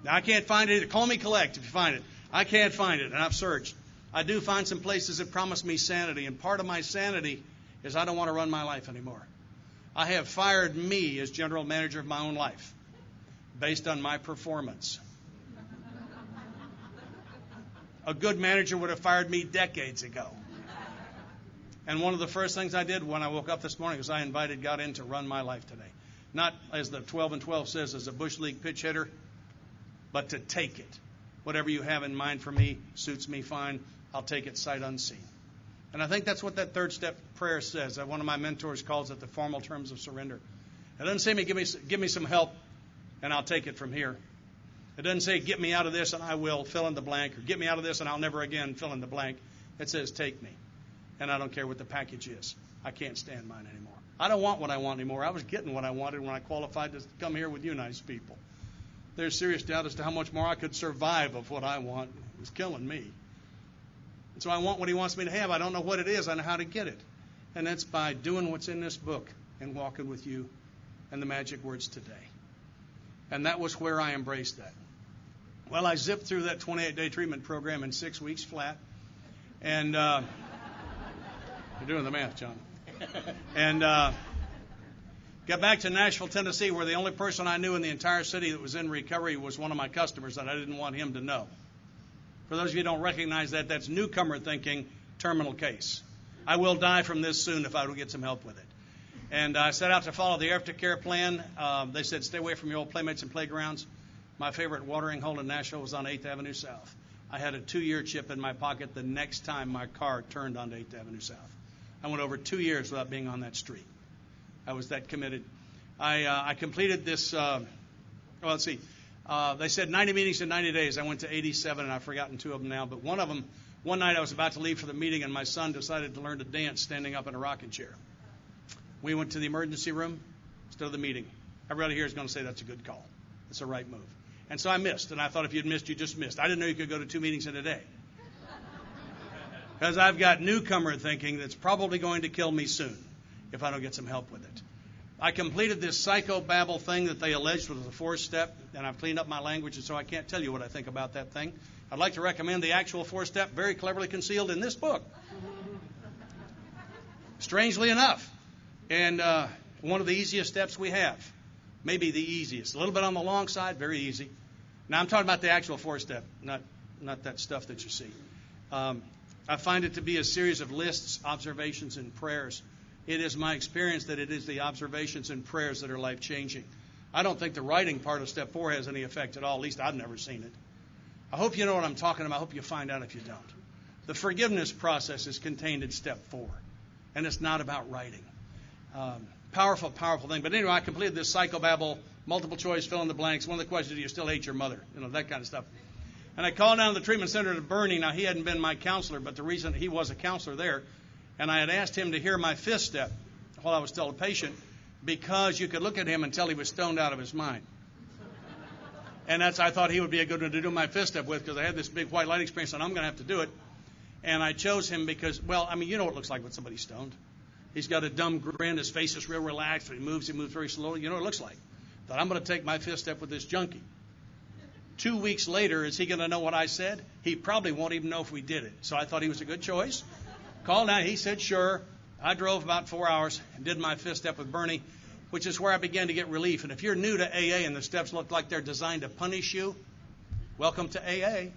Now, I can't find it either. Call me collect if you find it. I can't find it, and I've searched. I do find some places that promise me sanity, and part of my sanity is I don't want to run my life anymore. I have fired me as general manager of my own life based on my performance. A good manager would have fired me decades ago. And one of the first things I did when I woke up this morning was I invited God in to run my life today. Not, as the 12 and 12 says, as a Bush League pitch hitter, but to take it. Whatever you have in mind for me suits me fine. I'll take it sight unseen. And I think that's what that third step prayer says. One of my mentors calls it the formal terms of surrender. It doesn't say give me some help and I'll take it from here. It doesn't say get me out of this and I will fill in the blank, or get me out of this and I'll never again fill in the blank. It says take me. And I don't care what the package is. I can't stand mine anymore. I don't want what I want anymore. I was getting what I wanted when I qualified to come here with you nice people. There's serious doubt as to how much more I could survive of what I want. It was killing me. And so I want what he wants me to have. I don't know what it is. I know how to get it. And that's by doing what's in this book and walking with you and the magic words today. And that was where I embraced that. Well, I zipped through that 28-day treatment program in 6 weeks flat. And you're doing the math, John. And got back to Nashville, Tennessee, where the only person I knew in the entire city that was in recovery was one of my customers, and I didn't want him to know. For those of you who don't recognize that, that's newcomer thinking, terminal case. I will die from this soon if I don't get some help with it. And I set out to follow the aftercare plan. They said stay away from your old playmates and playgrounds. My favorite watering hole in Nashville was on 8th Avenue South. I had a 2-year chip in my pocket the next time my car turned onto 8th Avenue South. I went over 2 years without being on that street. I was that committed. I completed this, they said 90 meetings in 90 days. I went to 87, and I've forgotten 2 of them now. But one of them, one night I was about to leave for the meeting, and my son decided to learn to dance standing up in a rocking chair. We went to the emergency room instead of the meeting. Everybody here is going to say that's a good call. It's a right move. And so I missed, and I thought if you'd missed, you just missed. I didn't know you could go to 2 meetings in a day. Because I've got newcomer thinking that's probably going to kill me soon if I don't get some help with it. I completed this psychobabble thing that they alleged was the 4th step, and I've cleaned up my language, and so I can't tell you what I think about that thing. I'd like to recommend the actual 4th step, very cleverly concealed in this book. Strangely enough. And one of the easiest steps we have. Maybe the easiest. A little bit on the long side, very easy. Now, I'm talking about the actual 4th step, not that stuff that you see. I find it to be a series of lists, observations, and prayers. It is my experience that it is the observations and prayers that are life-changing. I don't think the writing part of step 4 has any effect at all. At least I've never seen it. I hope you know what I'm talking about. I hope you find out if you don't. The forgiveness process is contained in step 4, and it's not about writing. Powerful thing. But anyway, I completed this psychobabble multiple choice, fill in the blanks. One of the questions, do you still hate your mother? That kind of stuff. And I called down to the treatment center to Bernie. Now, he hadn't been my counselor, but the reason he was a counselor there, and I had asked him to hear my fifth step while I was still a patient, because you could look at him and tell he was stoned out of his mind. And I thought he would be a good one to do my fifth step with, because I had this big white light experience, and I'm going to have to do it. And I chose him because, you know what it looks like when somebody's stoned. He's got a dumb grin. His face is real relaxed. When he moves very slowly. You know what it looks like. Thought, I'm going to take my fifth step with this junkie. 2 weeks later, is he going to know what I said? He probably won't even know if we did it. So I thought he was a good choice. Called out. He said, sure. I drove about 4 hours and did my fifth step with Bernie, which is where I began to get relief. And if you're new to AA and the steps look like they're designed to punish you, welcome to AA.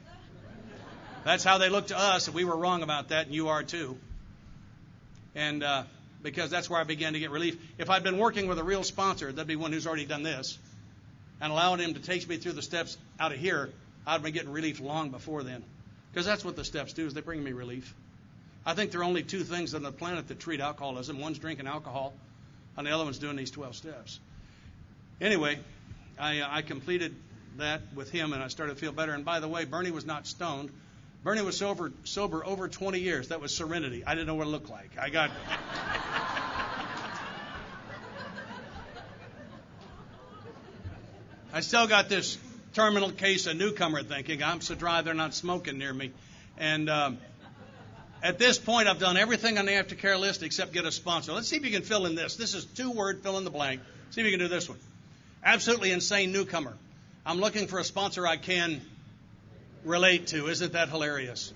That's how they look to us, and we were wrong about that, and you are too. And because that's where I began to get relief. If I'd been working with a real sponsor, that'd be one who's already done this, and allowing him to take me through the steps out of here, I'd have been getting relief long before then. Because that's what the steps do, is they bring me relief. I think there are only two things on the planet that treat alcoholism. One's drinking alcohol, and the other one's doing these 12 steps. Anyway, I completed that with him, and I started to feel better. And by the way, Bernie was not stoned. Bernie was sober over 20 years. That was serenity. I didn't know what it looked like. I still got this terminal case of newcomer thinking. I'm so dry they're not smoking near me. And at this point, I've done everything on the aftercare list except get a sponsor. Let's see if you can fill in this. This is 2-word, fill in the blank. See if you can do this one. Absolutely insane newcomer. I'm looking for a sponsor I can relate to. Isn't that hilarious?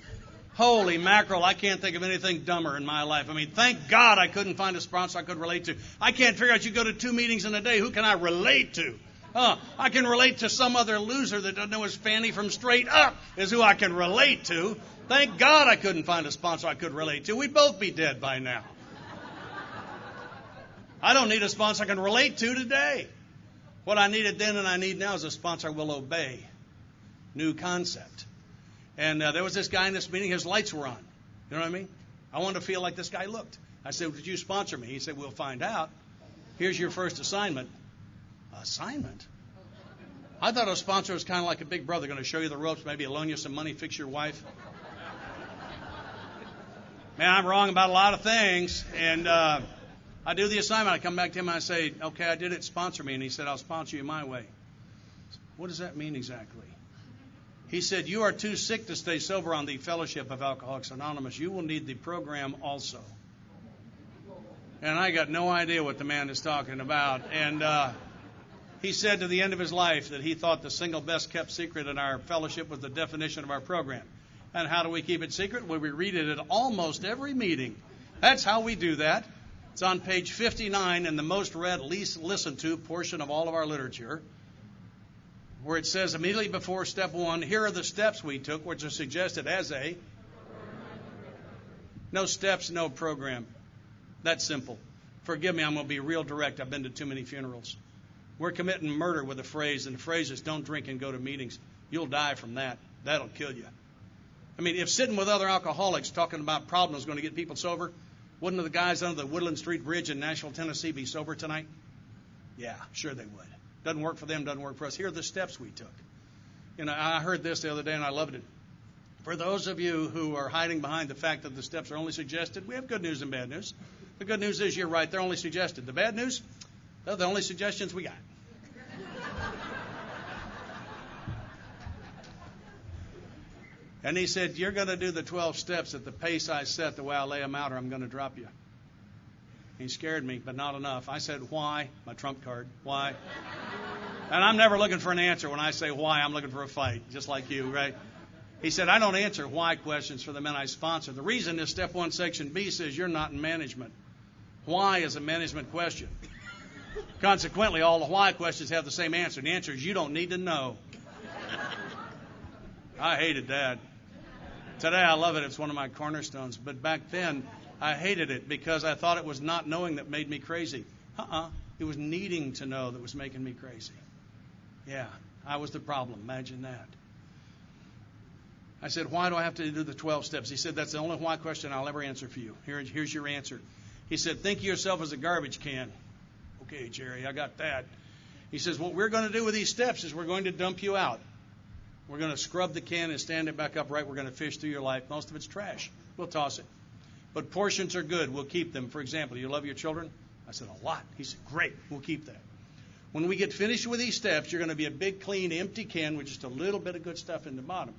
Holy mackerel, I can't think of anything dumber in my life. Thank God I couldn't find a sponsor I could relate to. I can't figure out, you go to 2 meetings in a day, who can I relate to? I can relate to some other loser that doesn't know his fanny from straight up is who I can relate to. Thank God I couldn't find a sponsor I could relate to. We'd both be dead by now. I don't need a sponsor I can relate to today. What I needed then and I need now is a sponsor I will obey. New concept. And there was this guy in this meeting, his lights were on. You know what I mean? I wanted to feel like this guy looked. I said, would you sponsor me? He said, we'll find out. Here's your first assignment. Assignment? I thought a sponsor was kind of like a big brother, going to show you the ropes, maybe loan you some money, fix your wife. Man, I'm wrong about a lot of things. And I do the assignment. I come back to him and I say, okay, I did it. Sponsor me. And he said, I'll sponsor you my way. What does that mean exactly? He said, you are too sick to stay sober on the Fellowship of Alcoholics Anonymous. You will need the program also. And I got no idea what the man is talking about. And he said to the end of his life that he thought the single best kept secret in our fellowship was the definition of our program. And how do we keep it secret? Well, we read it at almost every meeting. That's how we do that. It's on page 59 in the most read, least listened to portion of all of our literature, where it says immediately before step 1, here are the steps we took, which are suggested as a no steps, no program. That's simple. Forgive me, I'm going to be real direct. I've been to too many funerals. We're committing murder with a phrase, and the phrase is don't drink and go to meetings. You'll die from that. That'll kill you. If sitting with other alcoholics talking about problems is going to get people sober, wouldn't the guys under the Woodland Street Bridge in Nashville, Tennessee be sober tonight? Yeah, sure they would. Doesn't work for them, doesn't work for us. Here are the steps we took. I heard this the other day and I loved it. For those of you who are hiding behind the fact that the steps are only suggested, we have good news and bad news. The good news is you're right, they're only suggested. The bad news, they're the only suggestions we got. And he said, you're going to do the 12 steps at the pace I set, the way I lay them out, or I'm going to drop you. He scared me, but not enough. I said, why? My trump card. Why? And I'm never looking for an answer. When I say why, I'm looking for a fight, just like you, right? He said, I don't answer why questions for the men I sponsor. The reason is step 1, section B says you're not in management. Why is a management question. Consequently, all the why questions have the same answer. The answer is you don't need to know. I hated that. Today I love it. It's one of my cornerstones. But back then I hated it because I thought it was not knowing that made me crazy. It was needing to know that was making me crazy. Yeah, I was the problem. Imagine that. I said, why do I have to do the 12 steps? He said, that's the only why question I'll ever answer for you. Here's your answer. He said, think of yourself as a garbage can. Okay, Jerry, I got that. He says, what we're going to do with these steps is we're going to dump you out. We're going to scrub the can and stand it back upright. We're going to fish through your life. Most of it's trash. We'll toss it. But portions are good. We'll keep them. For example, you love your children? I said, a lot. He said, great. We'll keep that. When we get finished with these steps, you're going to be a big, clean, empty can with just a little bit of good stuff in the bottom.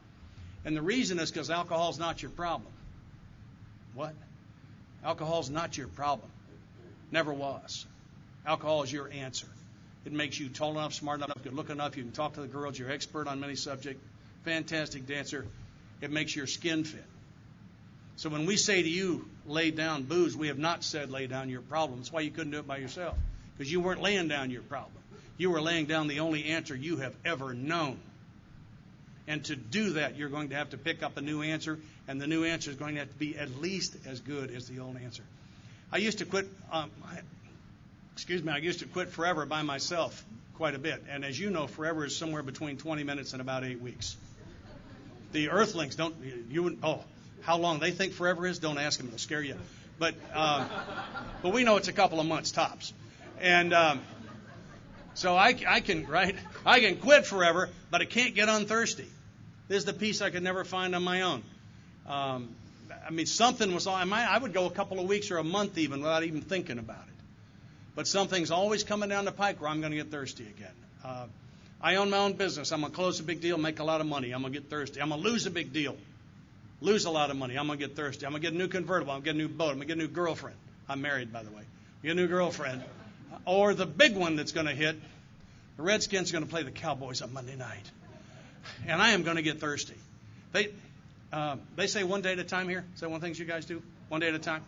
And the reason is because alcohol's not your problem. What? Alcohol's not your problem. Never was. Alcohol is your answer. It makes you tall enough, smart enough, good looking enough. You can talk to the girls. You're expert on many subjects. Fantastic dancer. It makes your skin fit. So when we say to you, lay down booze, we have not said lay down your problem. That's why you couldn't do it by yourself. Because you weren't laying down your problem. You were laying down the only answer you have ever known. And to do that, you're going to have to pick up a new answer. And the new answer is going to have to be at least as good as the old answer. I used to quit forever by myself quite a bit. And as you know, forever is somewhere between 20 minutes and about 8 weeks. The earthlings how long they think forever is, don't ask them, it'll scare you. But we know it's a couple of months tops. And so I can quit forever, but I can't get unthirsty. This is the peace I could never find on my own. Something was on. I would go a couple of weeks or a month even without even thinking about it. But something's always coming down the pike where I'm going to get thirsty again. I own my own business. I'm going to close a big deal, make a lot of money. I'm going to get thirsty. I'm going to lose a big deal, lose a lot of money. I'm going to get thirsty. I'm going to get a new convertible. I'm going to get a new boat. I'm going to get a new girlfriend. I'm married, by the way. Get a new girlfriend. Or the big one that's going to hit, the Redskins are going to play the Cowboys on Monday night. And I am going to get thirsty. They say one day at a time here. Is that one of the things you guys do? One day at a time?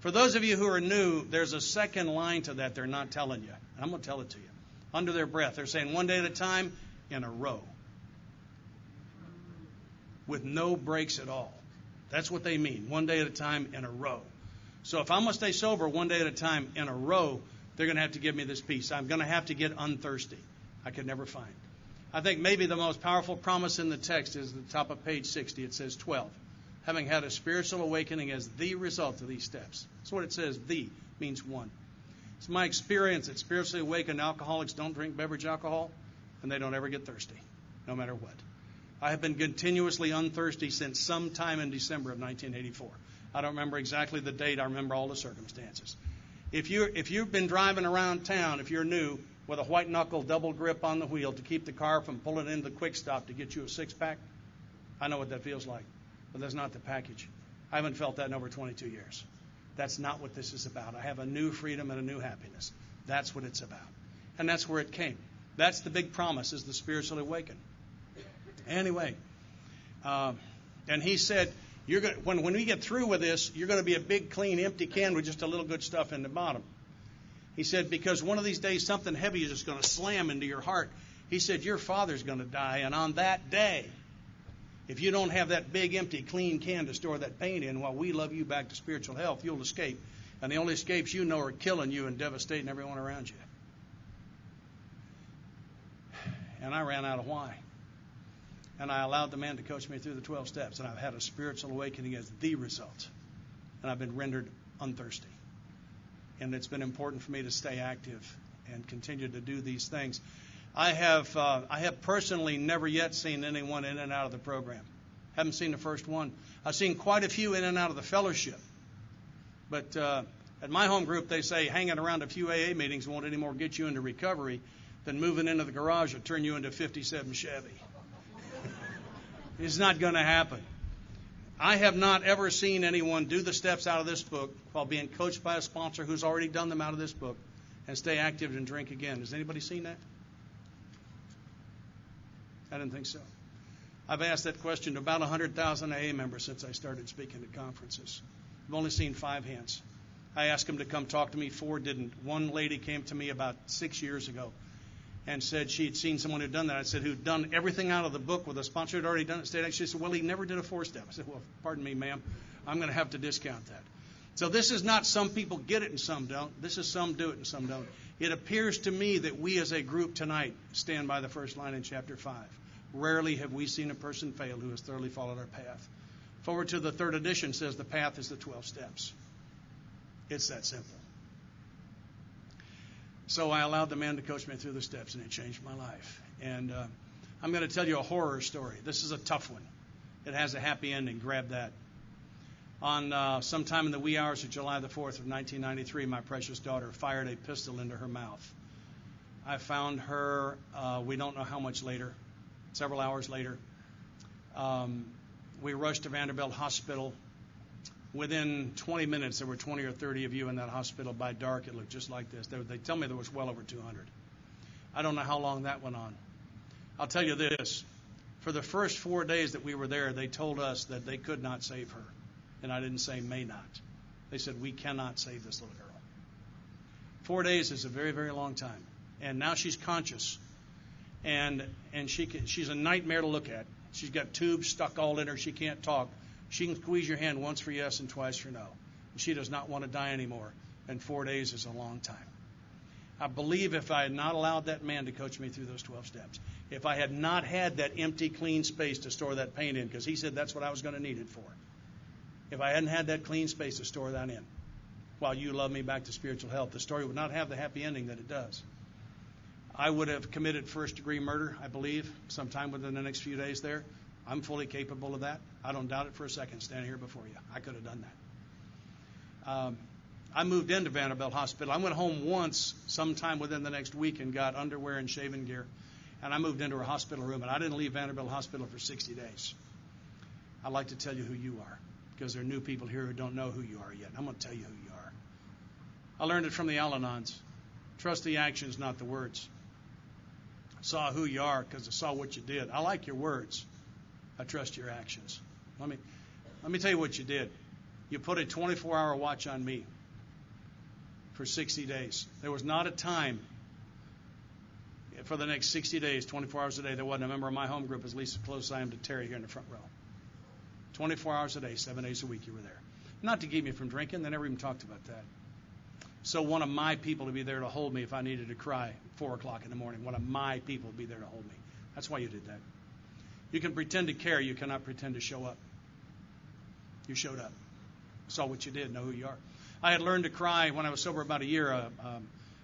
For those of you who are new, there's a second line to that they're not telling you. And I'm going to tell it to you. Under their breath, they're saying one day at a time in a row. With no breaks at all. That's what they mean. One day at a time in a row. So if I'm going to stay sober one day at a time in a row, they're going to have to give me this peace. I'm going to have to get unthirsty. I could never find. I think maybe the most powerful promise in the text is at the top of page 60. It says 12. Having had a spiritual awakening as the result of these steps. That's what it says. The means one. It's my experience that spiritually awakened alcoholics don't drink beverage alcohol, and they don't ever get thirsty, no matter what. I have been continuously unthirsty since sometime in December of 1984. I don't remember exactly the date. I remember all the circumstances. If you've been driving around town, if you're new, with a white knuckle double grip on the wheel to keep the car from pulling into the quick stop to get you a six-pack, I know what that feels like. But that's not the package. I haven't felt that in over 22 years. That's not what this is about. I have a new freedom and a new happiness. That's what it's about. And that's where it came. That's the big promise, is the spiritually awakened. Anyway, and he said, when we get through with this, you're going to be a big, clean, empty can with just a little good stuff in the bottom. He said, because one of these days something heavy is just going to slam into your heart. He said, your father's going to die, and on that day, if you don't have that big, empty, clean can to store that pain in while we love you back to spiritual health, you'll escape. And the only escapes you know are killing you and devastating everyone around you. And I ran out of why. And I allowed the man to coach me through the 12 steps. And I've had a spiritual awakening as the result. And I've been rendered unthirsty. And it's been important for me to stay active and continue to do these things. I have personally never yet seen anyone in and out of the program. Haven't seen the first one. I've seen quite a few in and out of the fellowship. But at my home group, they say hanging around a few AA meetings won't anymore get you into recovery than moving into the garage will turn you into a 57 Chevy. It's not going to happen. I have not ever seen anyone do the steps out of this book while being coached by a sponsor who's already done them out of this book and stay active and drink again. Has anybody seen that? I didn't think so. I've asked that question to about 100,000 AA members since I started speaking at conferences. I've only seen 5 hands. I asked them to come talk to me. 4 didn't. One lady came to me about 6 years ago and said she had seen someone who'd done that. I said, who'd done everything out of the book with a sponsor who'd already done it. She said, well, he never did a 4-step. I said, well, pardon me, ma'am. I'm going to have to discount that. So this is not some people get it and some don't. This is some do it and some don't. It appears to me that we as a group tonight stand by the first line in chapter 5. Rarely have we seen a person fail who has thoroughly followed our path. Forward to the 3rd edition says the path is the 12 steps. It's that simple. So I allowed the man to coach me through the steps, and it changed my life. And I'm going to tell you a horror story. This is a tough one. It has a happy ending. Grab that. On sometime in the wee hours of July the 4th of 1993, my precious daughter fired a pistol into her mouth. I found her, we don't know how much later, several hours later. We rushed to Vanderbilt Hospital. Within 20 minutes, there were 20 or 30 of you in that hospital. By dark, it looked just like this. They tell me there was well over 200. I don't know how long that went on. I'll tell you this. For the first 4 days that we were there, they told us that they could not save her. And I didn't say may not. They said, we cannot save this little girl. 4 days is a very, very long time. And now she's conscious. And she's a nightmare to look at. She's got tubes stuck all in her. She can't talk. She can squeeze your hand once for yes and twice for no. She does not want to die anymore. And 4 days is a long time. I believe if I had not allowed that man to coach me through those 12 steps, if I had not had that empty, clean space to store that pain in, because he said that's what I was going to need it for. If I hadn't had that clean space to store that in, while you love me back to spiritual health, the story would not have the happy ending that it does. I would have committed first-degree murder, I believe, sometime within the next few days there. I'm fully capable of that. I don't doubt it for a second standing here before you. I could have done that. I moved into Vanderbilt Hospital. I went home once sometime within the next week and got underwear and shaving gear. And I moved into a hospital room, and I didn't leave Vanderbilt Hospital for 60 days. I'd like to tell you who you are, because there are new people here who don't know who you are yet. I'm going to tell you who you are. I learned it from the Al-Anons. Trust the actions, not the words. I saw who you are because I saw what you did. I like your words. I trust your actions. Let me tell you what you did. You put a 24-hour watch on me for 60 days. There was not a time for the next 60 days, 24 hours a day, there wasn't a member of my home group as least as close as I am to Terry here in the front row. 24 hours a day, 7 days a week you were there. Not to keep me from drinking. They never even talked about that. So one of my people to be there to hold me if I needed to cry at 4 o'clock in the morning. One of my people to be there to hold me. That's why you did that. You can pretend to care. You cannot pretend to show up. You showed up. Saw what you did. Know who you are. I had learned to cry when I was sober about a year.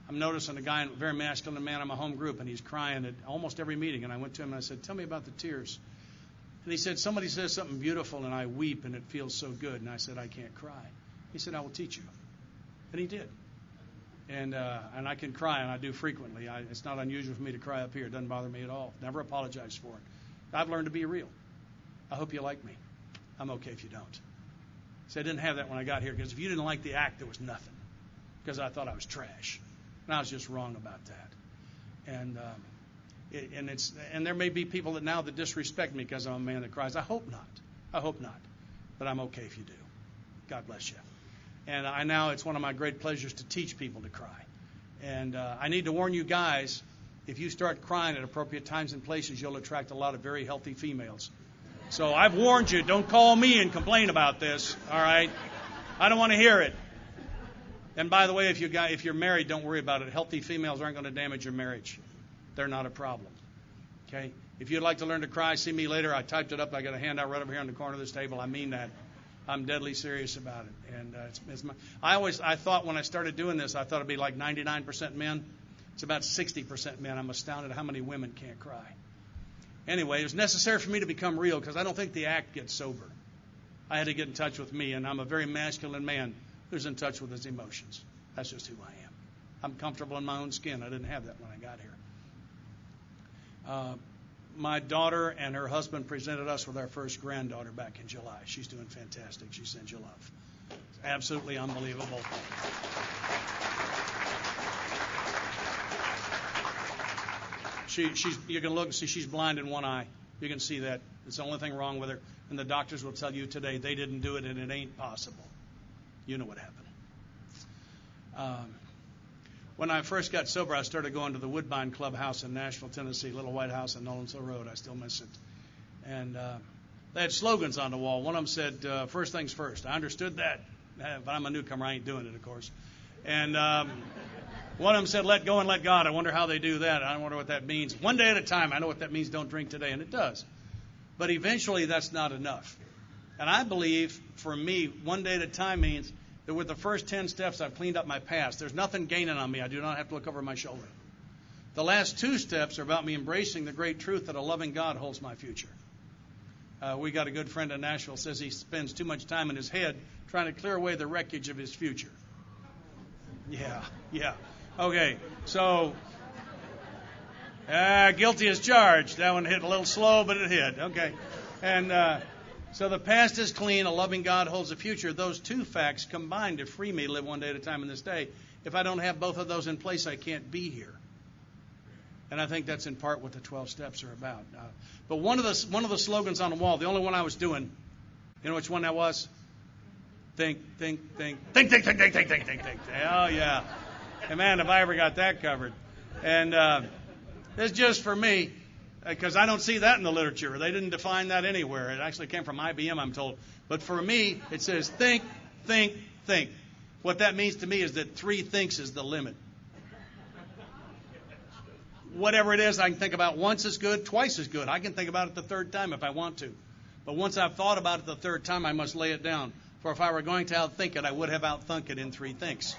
I'm noticing a guy, a very masculine man in my home group, and he's crying at almost every meeting. And I went to him and I said, tell me about the tears. And he said, somebody says something beautiful and I weep and it feels so good. And I said, I can't cry. He said, I will teach you. And he did. And I can cry, and I do frequently. It's not unusual for me to cry up here. It doesn't bother me at all. Never apologize for it. I've learned to be real. I hope you like me. I'm okay if you don't. So I didn't have that when I got here, because if you didn't like the act, there was nothing, because I thought I was trash. And I was just wrong about that. And there may be people that now that disrespect me because I'm a man that cries. I hope not. I hope not. But I'm okay if you do. God bless you. And it's one of my great pleasures to teach people to cry. And I need to warn you guys, if you start crying at appropriate times and places, you'll attract a lot of very healthy females. So I've warned you, don't call me and complain about this, all right? I don't want to hear it. And by the way, if you're married, don't worry about it. Healthy females aren't going to damage your marriage. They're not a problem, okay? If you'd like to learn to cry, see me later. I typed it up. I got a handout right over here on the corner of this table. I mean that. I'm deadly serious about it. And I thought when I started doing this, I thought it'd be like 99% men. It's about 60% men. I'm astounded at how many women can't cry. Anyway, it was necessary for me to become real, because I don't think the act gets sober. I had to get in touch with me, and I'm a very masculine man who's in touch with his emotions. That's just who I am. I'm comfortable in my own skin. I didn't have that when I got here. My daughter and her husband presented us with our first granddaughter back in July. She's doing fantastic. She sends you love. It's absolutely unbelievable. You can look and see she's blind in one eye. You can see that. It's the only thing wrong with her. And the doctors will tell you today they didn't do it and it ain't possible. You know what happened. When I first got sober, I started going to the Woodbine Clubhouse in Nashville, Tennessee, Little White House on Nolensville Road. I still miss it. And they had slogans on the wall. One of them said, first things first. I understood that, but I'm a newcomer. I ain't doing it, of course. And one of them said, let go and let God. I wonder how they do that. I wonder what that means. One day at a time. I know what that means. Don't drink today. And it does. But eventually, that's not enough. And I believe, for me, one day at a time means that with the first 10 steps, I've cleaned up my past. There's nothing gaining on me. I do not have to look over my shoulder. The last 2 steps are about me embracing the great truth that a loving God holds my future. We got a good friend in Nashville says he spends too much time in his head trying to clear away the wreckage of his future. Yeah. Okay, so guilty as charged. That one hit a little slow, but it hit. Okay, and so the past is clean. A loving God holds the future. Those 2 facts combine to free me to live one day at a time in this day. If I don't have both of those in place, I can't be here. And I think that's in part what the 12 steps are about. But one of the slogans on the wall, the only one I was doing, you know which one that was? Think. Oh, yeah. And man, have I ever got that covered. And it's just for me, because I don't see that in the literature. They didn't define that anywhere. It actually came from IBM, I'm told. But for me, it says think. What that means to me is that 3 thinks is the limit. Whatever it is, I can think about once is good, twice is good. I can think about it the 3rd time if I want to. But once I've thought about it the 3rd time, I must lay it down. For if I were going to outthink it, I would have outthunk it in 3 thinks.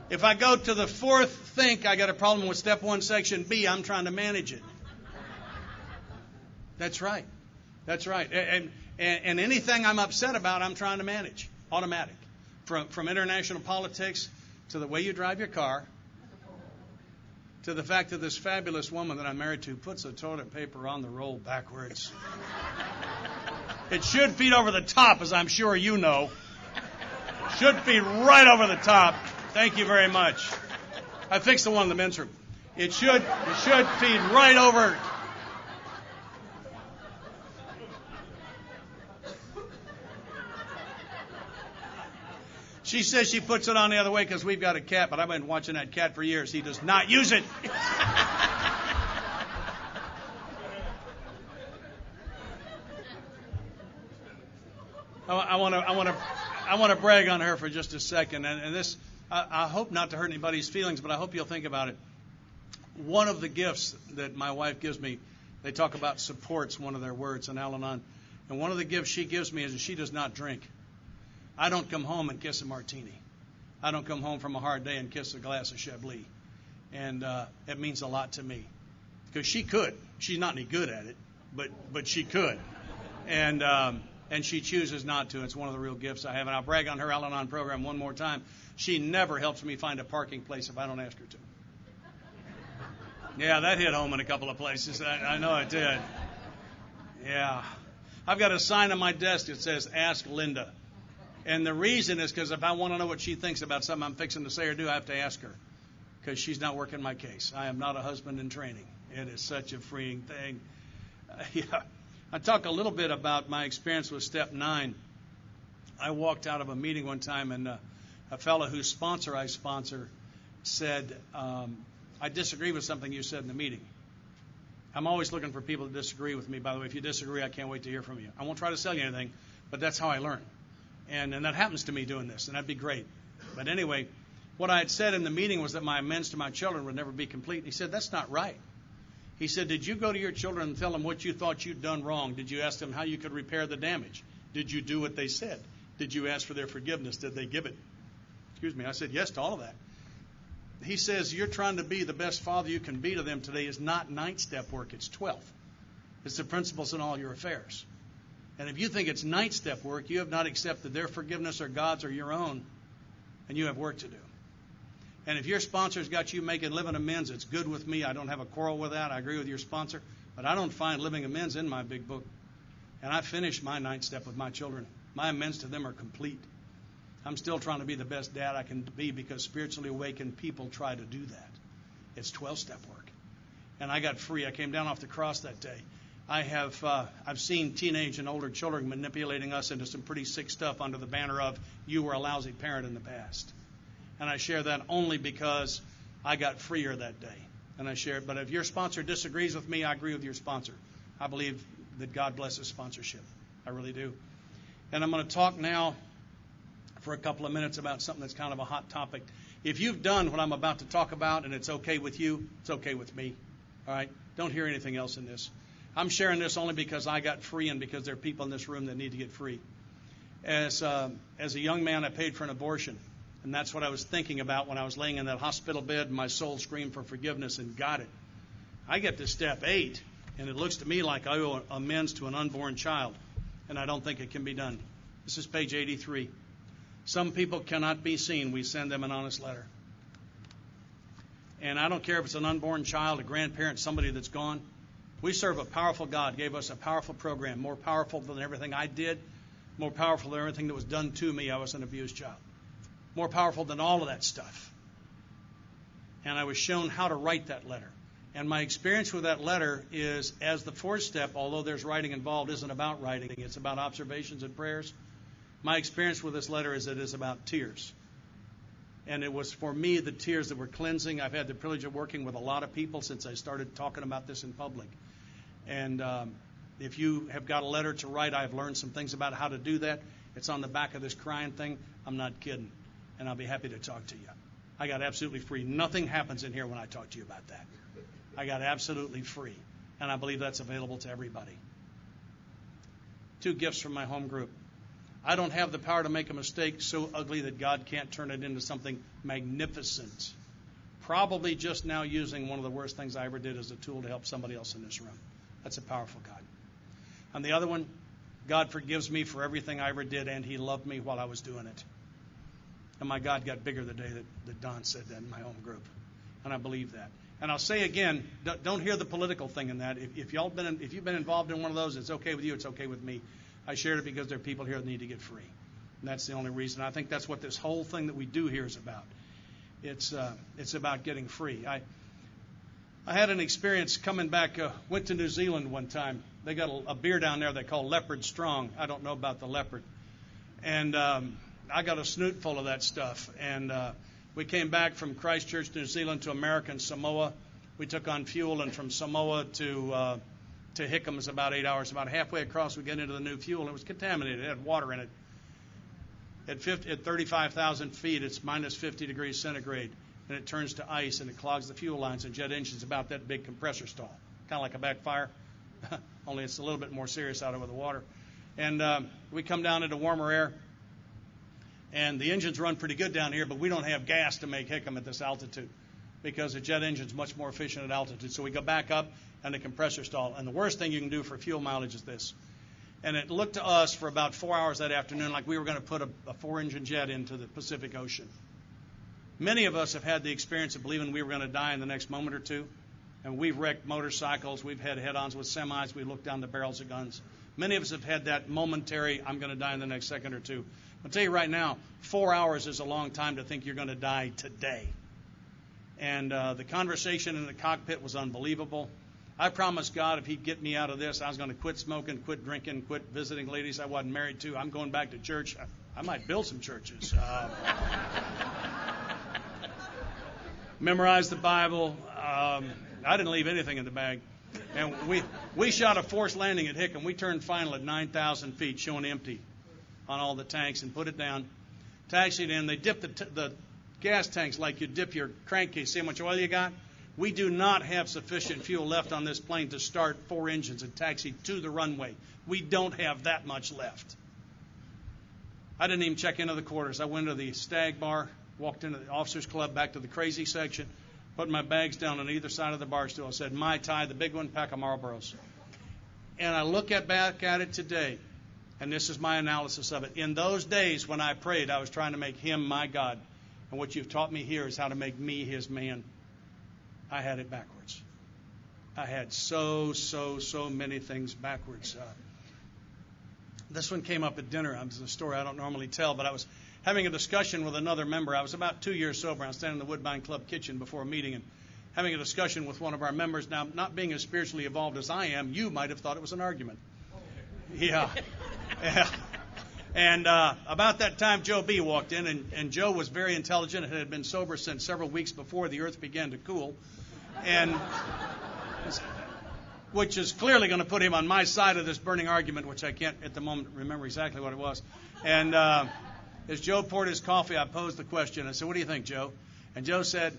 If I go to the 4th think, I got a problem with step 1, section B. I'm trying to manage it. That's right. And anything I'm upset about, I'm trying to manage. Automatic. From international politics to the way you drive your car, to the fact that this fabulous woman that I'm married to puts the toilet paper on the roll backwards. It should feed over the top, as I'm sure you know. Should feed right over the top. Thank you very much. I fixed the one in the men's room. It should feed right over. She says she puts it on the other way because we've got a cat, but I've been watching that cat for years. He does not use it. I want to brag on her for just a second, and this I hope not to hurt anybody's feelings, but I hope you'll think about it. One of the gifts that my wife gives me, they talk about support's one of their words in Al-Anon, and one of the gifts she gives me is that she does not drink. I don't come home and kiss a martini. I don't come home from a hard day and kiss a glass of Chablis. And it means a lot to me. Because she could. She's not any good at it, but she could. And she chooses not to. It's one of the real gifts I have. And I'll brag on her Al-Anon program one more time. She never helps me find a parking place if I don't ask her to. Yeah, that hit home in a couple of places. I know it did. Yeah. I've got a sign on my desk that says, Ask Linda. And the reason is because if I want to know what she thinks about something I'm fixing to say or do, I have to ask her. Because she's not working my case. I am not a husband in training. It is such a freeing thing. I talk a little bit about my experience with step 9. I walked out of a meeting one time, and a fellow whose sponsor I sponsor said, I disagree with something you said in the meeting. I'm always looking for people to disagree with me. By the way, if you disagree, I can't wait to hear from you. I won't try to sell you anything, but that's how I learn. And that happens to me doing this, and that'd be great. But anyway, what I had said in the meeting was that my amends to my children would never be complete. And he said, that's not right. He said, did you go to your children and tell them what you thought you'd done wrong? Did you ask them how you could repair the damage? Did you do what they said? Did you ask for their forgiveness? Did they give it? Excuse me. I said yes to all of that. He says, you're trying to be the best father you can be to them today is not 9-step work. It's 12. It's the principles in all your affairs. And if you think it's 9th-step work, you have not accepted their forgiveness or God's or your own, and you have work to do. And if your sponsor's got you living amends, it's good with me. I don't have a quarrel with that. I agree with your sponsor. But I don't find living amends in my big book. And I finished my 9th step with my children. My amends to them are complete. I'm still trying to be the best dad I can be because spiritually awakened people try to do that. It's 12-step work. And I got free. I came down off the cross that day. I've seen teenage and older children manipulating us into some pretty sick stuff under the banner of you were a lousy parent in the past. And I share that only because I got freer that day. And I share it. But if your sponsor disagrees with me, I agree with your sponsor. I believe that God blesses sponsorship. I really do. And I'm going to talk now for a couple of minutes about something that's kind of a hot topic. If you've done what I'm about to talk about and it's okay with you, it's okay with me. All right? Don't hear anything else in this. I'm sharing this only because I got free and because there are people in this room that need to get free. As a young man, I paid for an abortion. And that's what I was thinking about when I was laying in that hospital bed and my soul screamed for forgiveness and got it. I get to step 8, and it looks to me like I owe amends to an unborn child. And I don't think it can be done. This is page 83. Some people cannot be seen. We send them an honest letter. And I don't care if it's an unborn child, a grandparent, somebody that's gone. We serve a powerful God, gave us a powerful program, more powerful than everything I did, more powerful than everything that was done to me. I was an abused child. More powerful than all of that stuff. And I was shown how to write that letter. And my experience with that letter is, as the 4th step, although there's writing involved, isn't about writing. It's about observations and prayers. My experience with this letter is it is about tears. And it was, for me, the tears that were cleansing. I've had the privilege of working with a lot of people since I started talking about this in public. And if you have got a letter to write, I've learned some things about how to do that. It's on the back of this crying thing. I'm not kidding. And I'll be happy to talk to you. I got absolutely free. Nothing happens in here when I talk to you about that. I got absolutely free. And I believe that's available to everybody. 2 gifts from my home group. I don't have the power to make a mistake so ugly that God can't turn it into something magnificent. Probably just now using one of the worst things I ever did as a tool to help somebody else in this room. That's a powerful God. And the other one, God forgives me for everything I ever did, and He loved me while I was doing it. And my God got bigger the day that Don said that in my home group. And I believe that. And I'll say again, don't hear the political thing in that. If you've been involved in one of those, it's okay with you, it's okay with me. I shared it because there are people here that need to get free. And that's the only reason. I think that's what this whole thing that we do here is about. It's about getting free. I had an experience coming back, went to New Zealand one time. They got a beer down there they call Leopard Strong. I don't know about the leopard. And I got a snoot full of that stuff. And we came back from Christchurch, New Zealand to American Samoa. We took on fuel, and from Samoa to Hickam is about 8 hours. About halfway across, we get into the new fuel. It was contaminated. It had water in it. At 35,000 feet, it's minus 50 degrees centigrade, and it turns to ice, and it clogs the fuel lines and jet engines about that big compressor stall, kind of like a backfire, only it's a little bit more serious out over the water. And we come down into warmer air, and the engines run pretty good down here, but we don't have gas to make Hickam at this altitude because the jet engine's much more efficient at altitude. So we go back up, and the compressor stall. And the worst thing you can do for fuel mileage is this. And it looked to us for about 4 hours that afternoon like we were going to put a 4-engine jet into the Pacific Ocean. Many of us have had the experience of believing we were going to die in the next moment or two. And we've wrecked motorcycles. We've had head-ons with semis. We looked down the barrels of guns. Many of us have had that momentary, I'm going to die in the next second or two. I'll tell you right now, 4 hours is a long time to think you're going to die today. And the conversation in the cockpit was unbelievable. I promised God if He'd get me out of this, I was going to quit smoking, quit drinking, quit visiting ladies I wasn't married to. I'm going back to church. I might build some churches. Memorize the Bible. I didn't leave anything in the bag. And we shot a forced landing at Hickam. We turned final at 9,000 feet, showing empty on all the tanks, and put it down. Taxied in. They dipped the gas tanks like you dip your crankcase. See how much oil you got? We do not have sufficient fuel left on this plane to start 4 engines and taxi to the runway. We don't have that much left. I didn't even check into the quarters. I went to the Stag Bar, walked into the officers' club, back to the crazy section, put my bags down on either side of the bar stool. I said, Mai Tai, the big one, pack of Marlboros. And I look back at it today, and this is my analysis of it. In those days when I prayed, I was trying to make Him my God. And what you've taught me here is how to make me His man. I had it backwards. I had so many things backwards. This one came up at dinner. It's a story I don't normally tell, but I was having a discussion with another member. I was about 2 years sober. I was standing in the Woodbine Club kitchen before a meeting and having a discussion with one of our members. Now, not being as spiritually evolved as I am, you might have thought it was an argument. Yeah. And about that time, Joe B. walked in, and Joe was very intelligent and had been sober since several weeks before the earth began to cool, and which is clearly going to put him on my side of this burning argument, which I can't at the moment remember exactly what it was. And as Joe poured his coffee, I posed the question. I said, what do you think, Joe? And Joe said,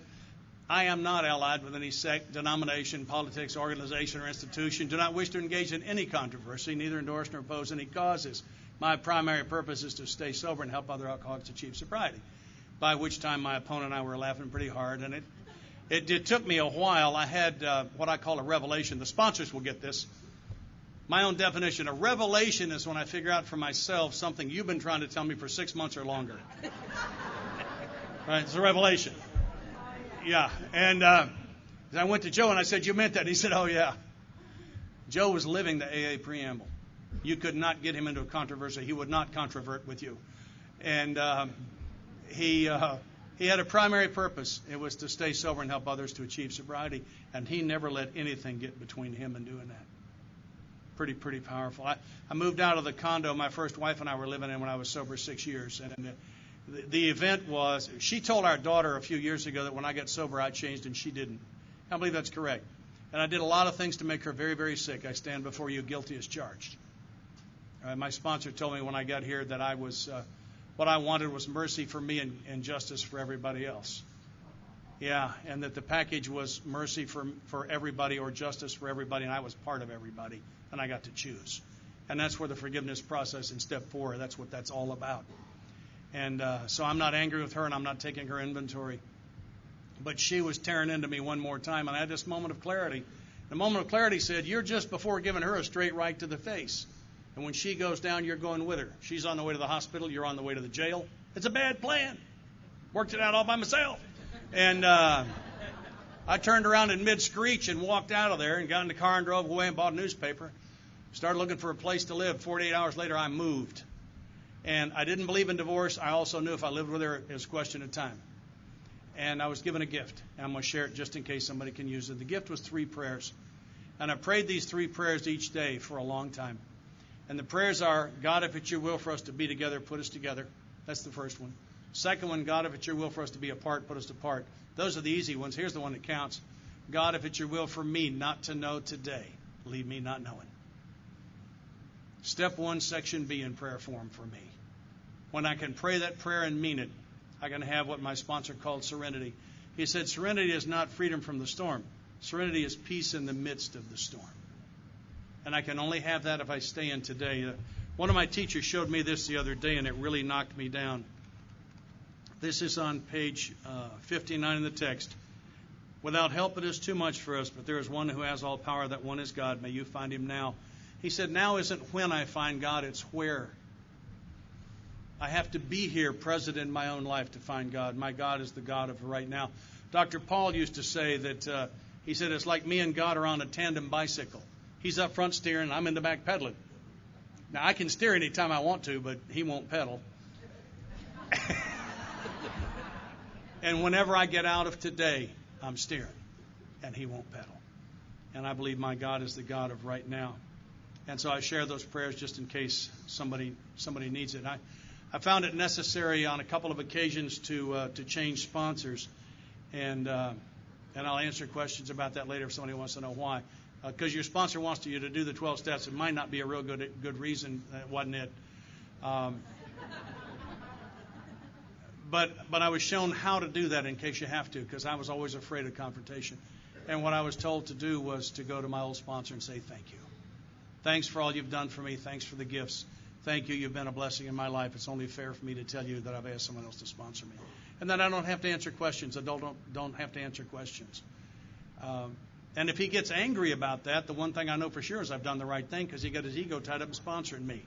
I am not allied with any sect, denomination, politics, organization, or institution. Do not wish to engage in any controversy, neither endorse nor oppose any causes. My primary purpose is to stay sober and help other alcoholics achieve sobriety. By which time my opponent and I were laughing pretty hard, and it took me a while. I had what I call a revelation. The sponsors will get this. My own definition. A revelation is when I figure out for myself something you've been trying to tell me for 6 months or longer. Right? It's a revelation. Yeah. And I went to Joe and I said, "You meant that?" And he said, "Oh, yeah." Joe was living the AA preamble. You could not get him into a controversy. He would not controvert with you. And he had a primary purpose. It was to stay sober and help others to achieve sobriety. And he never let anything get between him and doing that. Pretty powerful. I moved out of the condo my first wife and I were living in when I was sober 6 years. And the event was, she told our daughter a few years ago that when I got sober I changed, and she didn't. I believe that's correct. And I did a lot of things to make her very, very sick. I stand before you guilty as charged. My sponsor told me when I got here that I was, what I wanted was mercy for me and justice for everybody else. Yeah, and that the package was mercy for everybody or justice for everybody, and I was part of everybody, and I got to choose. And that's where the forgiveness process in step 4, that's what that's all about. And so I'm not angry with her, and I'm not taking her inventory. But she was tearing into me one more time, and I had this moment of clarity. The moment of clarity said, "You're just before giving her a straight right to the face. And when she goes down, you're going with her. She's on the way to the hospital. You're on the way to the jail. It's a bad plan. Worked it out all by myself." And I turned around in mid-screech and walked out of there and got in the car and drove away and bought a newspaper. Started looking for a place to live. 48 hours later, I moved. And I didn't believe in divorce. I also knew if I lived with her, it was a question of time. And I was given a gift. And I'm going to share it just in case somebody can use it. The gift was 3 prayers. And I prayed these 3 prayers each day for a long time. And the prayers are, "God, if it's your will for us to be together, put us together." That's the first one. Second one, "God, if it's your will for us to be apart, put us apart." Those are the easy ones. Here's the one that counts. "God, if it's your will for me not to know today, leave me not knowing." Step 1, section B in prayer form for me. When I can pray that prayer and mean it, I can have what my sponsor called serenity. He said serenity is not freedom from the storm. Serenity is peace in the midst of the storm. And I can only have that if I stay in today. One of my teachers showed me this the other day, and it really knocked me down. This is on page 59 in the text. "Without help it is too much for us, but there is one who has all power, that one is God. May you find him now." He said, now isn't when I find God, it's where. I have to be here present in my own life to find God. My God is the God of right now. Dr. Paul used to say that, he said, it's like me and God are on a tandem bicycle. He's up front steering, I'm in the back pedaling. Now, I can steer anytime I want to, but he won't pedal. And whenever I get out of today, I'm steering, and he won't pedal. And I believe my God is the God of right now. And so I share those prayers just in case somebody needs it. I found it necessary on a couple of occasions to change sponsors, and I'll answer questions about that later if somebody wants to know why. Because your sponsor wants you to do the 12 steps, it might not be a real good reason. That wasn't it. But I was shown how to do that in case you have to, because I was always afraid of confrontation. And what I was told to do was to go to my old sponsor and say, thank you. Thanks for all you've done for me. Thanks for the gifts. Thank you. You've been a blessing in my life. It's only fair for me to tell you that I've asked someone else to sponsor me. And then I don't have to answer questions. Adults don't have to answer questions. And if he gets angry about that, the one thing I know for sure is I've done the right thing, because he got his ego tied up in sponsoring me.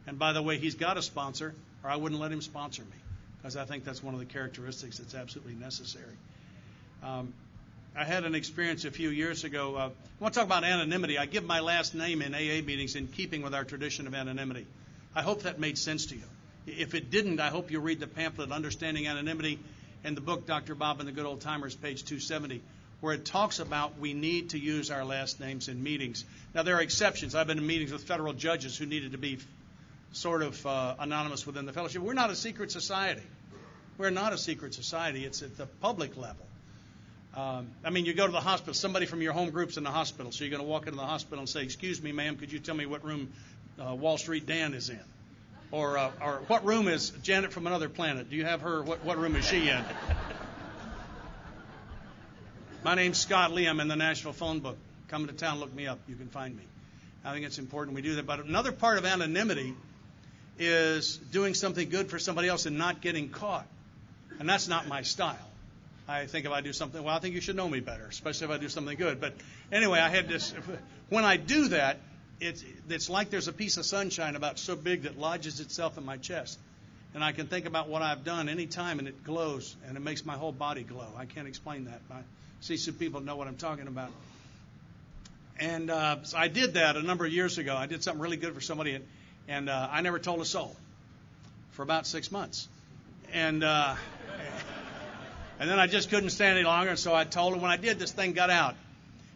And by the way, he's got a sponsor, or I wouldn't let him sponsor me, because I think that's one of the characteristics that's absolutely necessary. I had an experience a few years ago. I want to talk about anonymity. I give my last name in AA meetings in keeping with our tradition of anonymity. I hope that made sense to you. If it didn't, I hope you'll read the pamphlet, Understanding Anonymity, in the book, Dr. Bob and the Good Old Timers, page 270, where it talks about we need to use our last names in meetings. Now, there are exceptions. I've been in meetings with federal judges who needed to be sort of anonymous within the fellowship. We're not a secret society. We're not a secret society. It's at the public level. You go to the hospital. Somebody from your home group's in the hospital, so you're going to walk into the hospital and say, excuse me, ma'am, could you tell me what room Wall Street Dan is in? Or what room is Janet from another planet? Do you have her? What room is she in? My name's Scott Lee. I'm in the Nashville phone book. Come to town, look me up. You can find me. I think it's important we do that. But another part of anonymity is doing something good for somebody else and not getting caught. And that's not my style. I think if I do something, well, I think you should know me better, especially if I do something good. But anyway, I had this. When I do that, it's like there's a piece of sunshine about so big that lodges itself in my chest. And I can think about what I've done any time, and it glows, and it makes my whole body glow. I can't explain that. I see some people know what I'm talking about. And so I did that a number of years ago. I did something really good for somebody, and I never told a soul for about 6 months. And then I just couldn't stand any longer, and so I told him. When I did, this thing got out.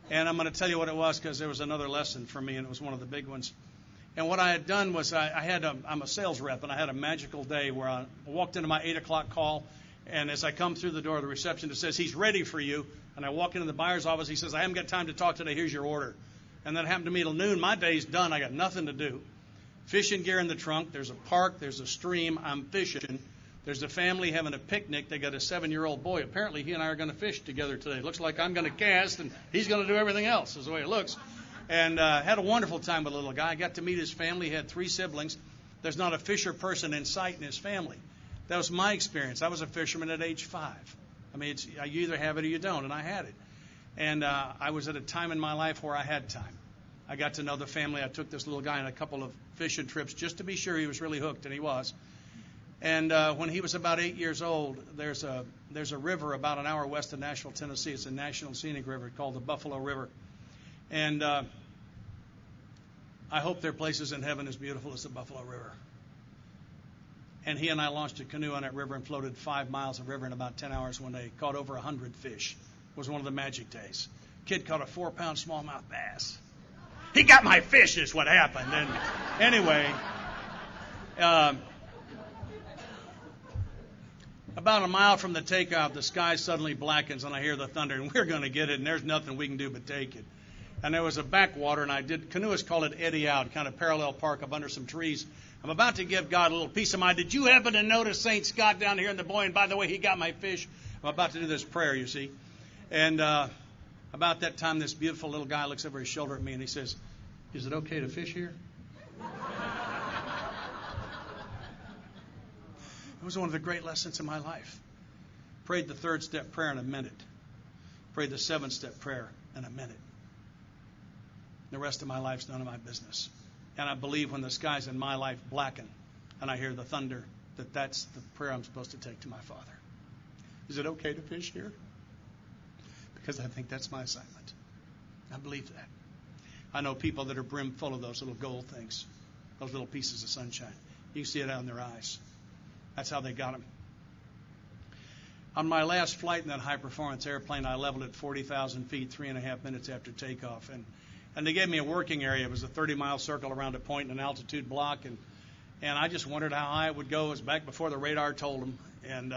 And I'm going to tell you what it was, because there was another lesson for me, and it was one of the big ones. And what I had done was I'm a sales rep, and I had a magical day where I walked into my 8 o'clock call, and as I come through the door, the receptionist says, "He's ready for you." And I walk into the buyer's office. He says, "I haven't got time to talk today. Here's your order." And that happened to me till noon. My day's done. I got nothing to do. Fishing gear in the trunk. There's a park. There's a stream. I'm fishing. There's a family having a picnic. They got a 7-year-old boy. Apparently, he and I are going to fish together today. It looks like I'm going to cast, and he's going to do everything else, is the way it looks. And had a wonderful time with the little guy. I got to meet his family. He had 3 siblings. There's not a fisher person in sight in his family. That was my experience. I was a fisherman at age 5. I mean, you either have it or you don't, and I had it. And I was at a time in my life where I had time. I got to know the family. I took this little guy on a couple of fishing trips just to be sure he was really hooked, and he was. And when he was about 8 years old, there's a river about an hour west of Nashville, Tennessee. It's a national scenic river called the Buffalo River. And I hope there are places in heaven as beautiful as the Buffalo River. And he and I launched a canoe on that river and floated 5 miles of river in about 10 hours one day. Caught over 100 fish. It was one of the magic days. Kid caught a 4-pound smallmouth bass. He got my fish is what happened. And anyway, about a mile from the takeoff, the sky suddenly blackens, and I hear the thunder, and we're going to get it, and there's nothing we can do but take it. And there was a backwater, and canoeists call it eddy out, kind of parallel park up under some trees. I'm about to give God a little piece of mind. Did you happen to notice St. Scott down here in the buoy? And by the way, he got my fish. I'm about to do this prayer, you see. And about that time, this beautiful little guy looks over his shoulder at me, and he says, "Is it okay to fish here?" It was one of the great lessons in my life. Prayed the 3rd step prayer and I meant it. Prayed the 7th step prayer and I meant it. The rest of my life's none of my business. And I believe when the skies in my life blacken and I hear the thunder, that's the prayer I'm supposed to take to my Father. Is it okay to fish here? Because I think that's my assignment. I believe that. I know people that are brim full of those little gold things, those little pieces of sunshine. You can see it out in their eyes. That's how they got them. On my last flight in that high-performance airplane, I leveled at 40,000 feet 3.5 minutes after takeoff. And they gave me a working area. It was a 30-mile circle around a point in an altitude block. And I just wondered how high it would go. It was back before the radar told them. And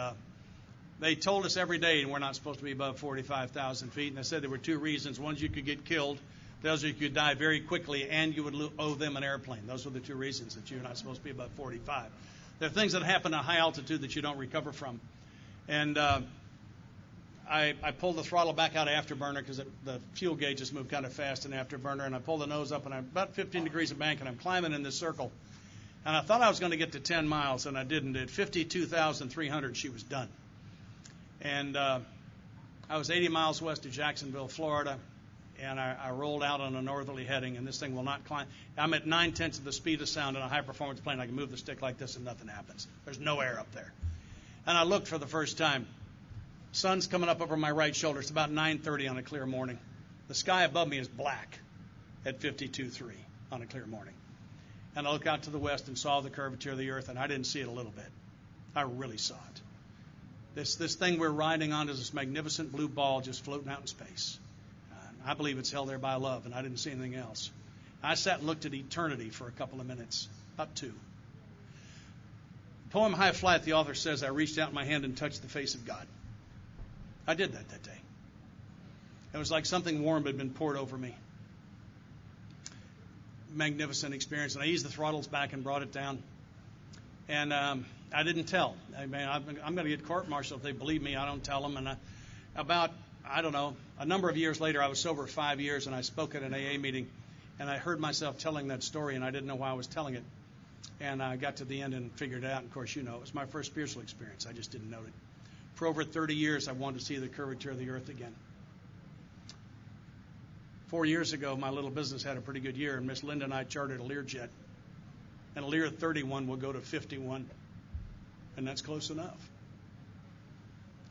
they told us every day we're not supposed to be above 45,000 feet. And they said there were 2 reasons. One is you could get killed. The other is you could die very quickly, and you would owe them an airplane. Those were the 2 reasons that you're not supposed to be above 45. There are things that happen at high altitude that you don't recover from. And I pulled the throttle back out of afterburner because the fuel gauges move kind of fast in afterburner. And I pulled the nose up, and I'm about 15 degrees of bank, and I'm climbing in this circle. And I thought I was going to get to 10 miles, and I didn't. At 52,300, she was done. And I was 80 miles west of Jacksonville, Florida. And I rolled out on a northerly heading, and this thing will not climb. I'm at 9/10 of the speed of sound in a high-performance plane. I can move the stick like this, and nothing happens. There's no air up there. And I looked for the first time. Sun's coming up over my right shoulder. It's about 9:30 on a clear morning. The sky above me is black at 52.3 on a clear morning. And I look out to the west and saw the curvature of the earth, and I didn't see it a little bit. I really saw it. This thing we're riding on is this magnificent blue ball just floating out in space. I believe it's held there by love, and I didn't see anything else. I sat and looked at eternity for a couple of minutes, about 2. The poem High Flight, the author says, I reached out my hand and touched the face of God. I did that day. It was like something warm had been poured over me. Magnificent experience. And I eased the throttles back and brought it down. And I didn't tell. I mean, I'm going to get court-martialed if they believe me. I don't tell them. And about I don't know, a number of years later, I was sober 5 years, and I spoke at an AA meeting, and I heard myself telling that story, and I didn't know why I was telling it. And I got to the end and figured it out. And of course, you know, it was my first spiritual experience. I just didn't know it. For over 30 years, I wanted to see the curvature of the earth again. 4 years ago, my little business had a pretty good year, and Miss Linda and I chartered a Learjet. And a Lear 31 will go to 51, and that's close enough.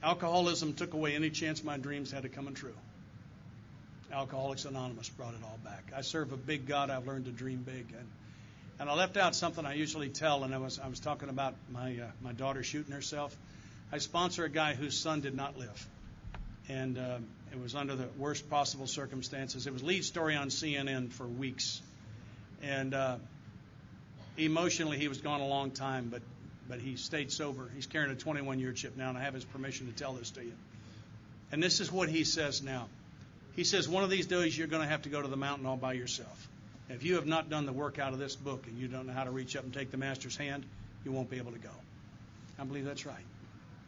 Alcoholism took away any chance my dreams had of coming true. Alcoholics Anonymous brought it all back. I serve a big God. I've learned to dream big. And I left out something I usually tell, and I was talking about my daughter shooting herself. I sponsor a guy whose son did not live, and it was under the worst possible circumstances. It was lead story on CNN for weeks, and emotionally he was gone a long time, but he stayed sober. He's carrying a 21-year chip now, and I have his permission to tell this to you. And this is what he says now. He says, one of these days you're going to have to go to the mountain all by yourself. If you have not done the work out of this book and you don't know how to reach up and take the Master's hand, you won't be able to go. I believe that's right.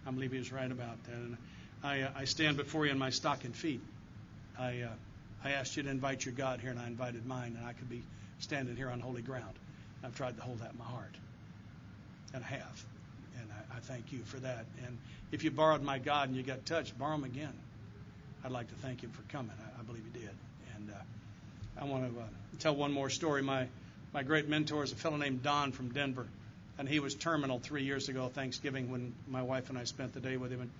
I believe he was right about that. And I stand before you in my stocking feet. I asked you to invite your God here, and I invited mine, and I could be standing here on holy ground. I've tried to hold that in my heart, and I have. And I thank you for that. And if you borrowed my God and you got touched, borrow him again. I'd like to thank him for coming. I believe he did. And I want to tell one more story. My great mentor is a fellow named Don from Denver, and he was terminal 3 years ago, Thanksgiving, when my wife and I spent the day with him. And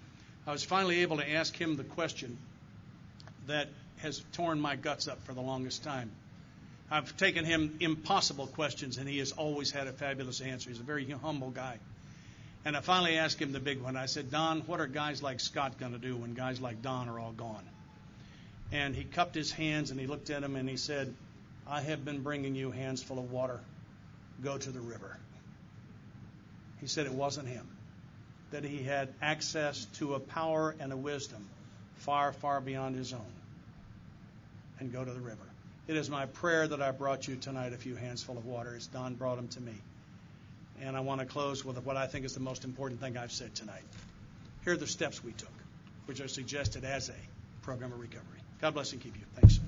I was finally able to ask him the question that has torn my guts up for the longest time. I've taken him impossible questions, and he has always had a fabulous answer. He's a very humble guy. And I finally asked him the big one. I said, Don, what are guys like Scott going to do when guys like Don are all gone? And he cupped his hands, and he looked at him, and he said, I have been bringing you hands full of water. Go to the river. He said it wasn't him, that he had access to a power and a wisdom far, far beyond his own. And go to the river. It is my prayer that I brought you tonight a few hands full of water, as Don brought them to me. And I want to close with what I think is the most important thing I've said tonight. Here are the steps we took, which are suggested as a program of recovery. God bless and keep you. Thanks.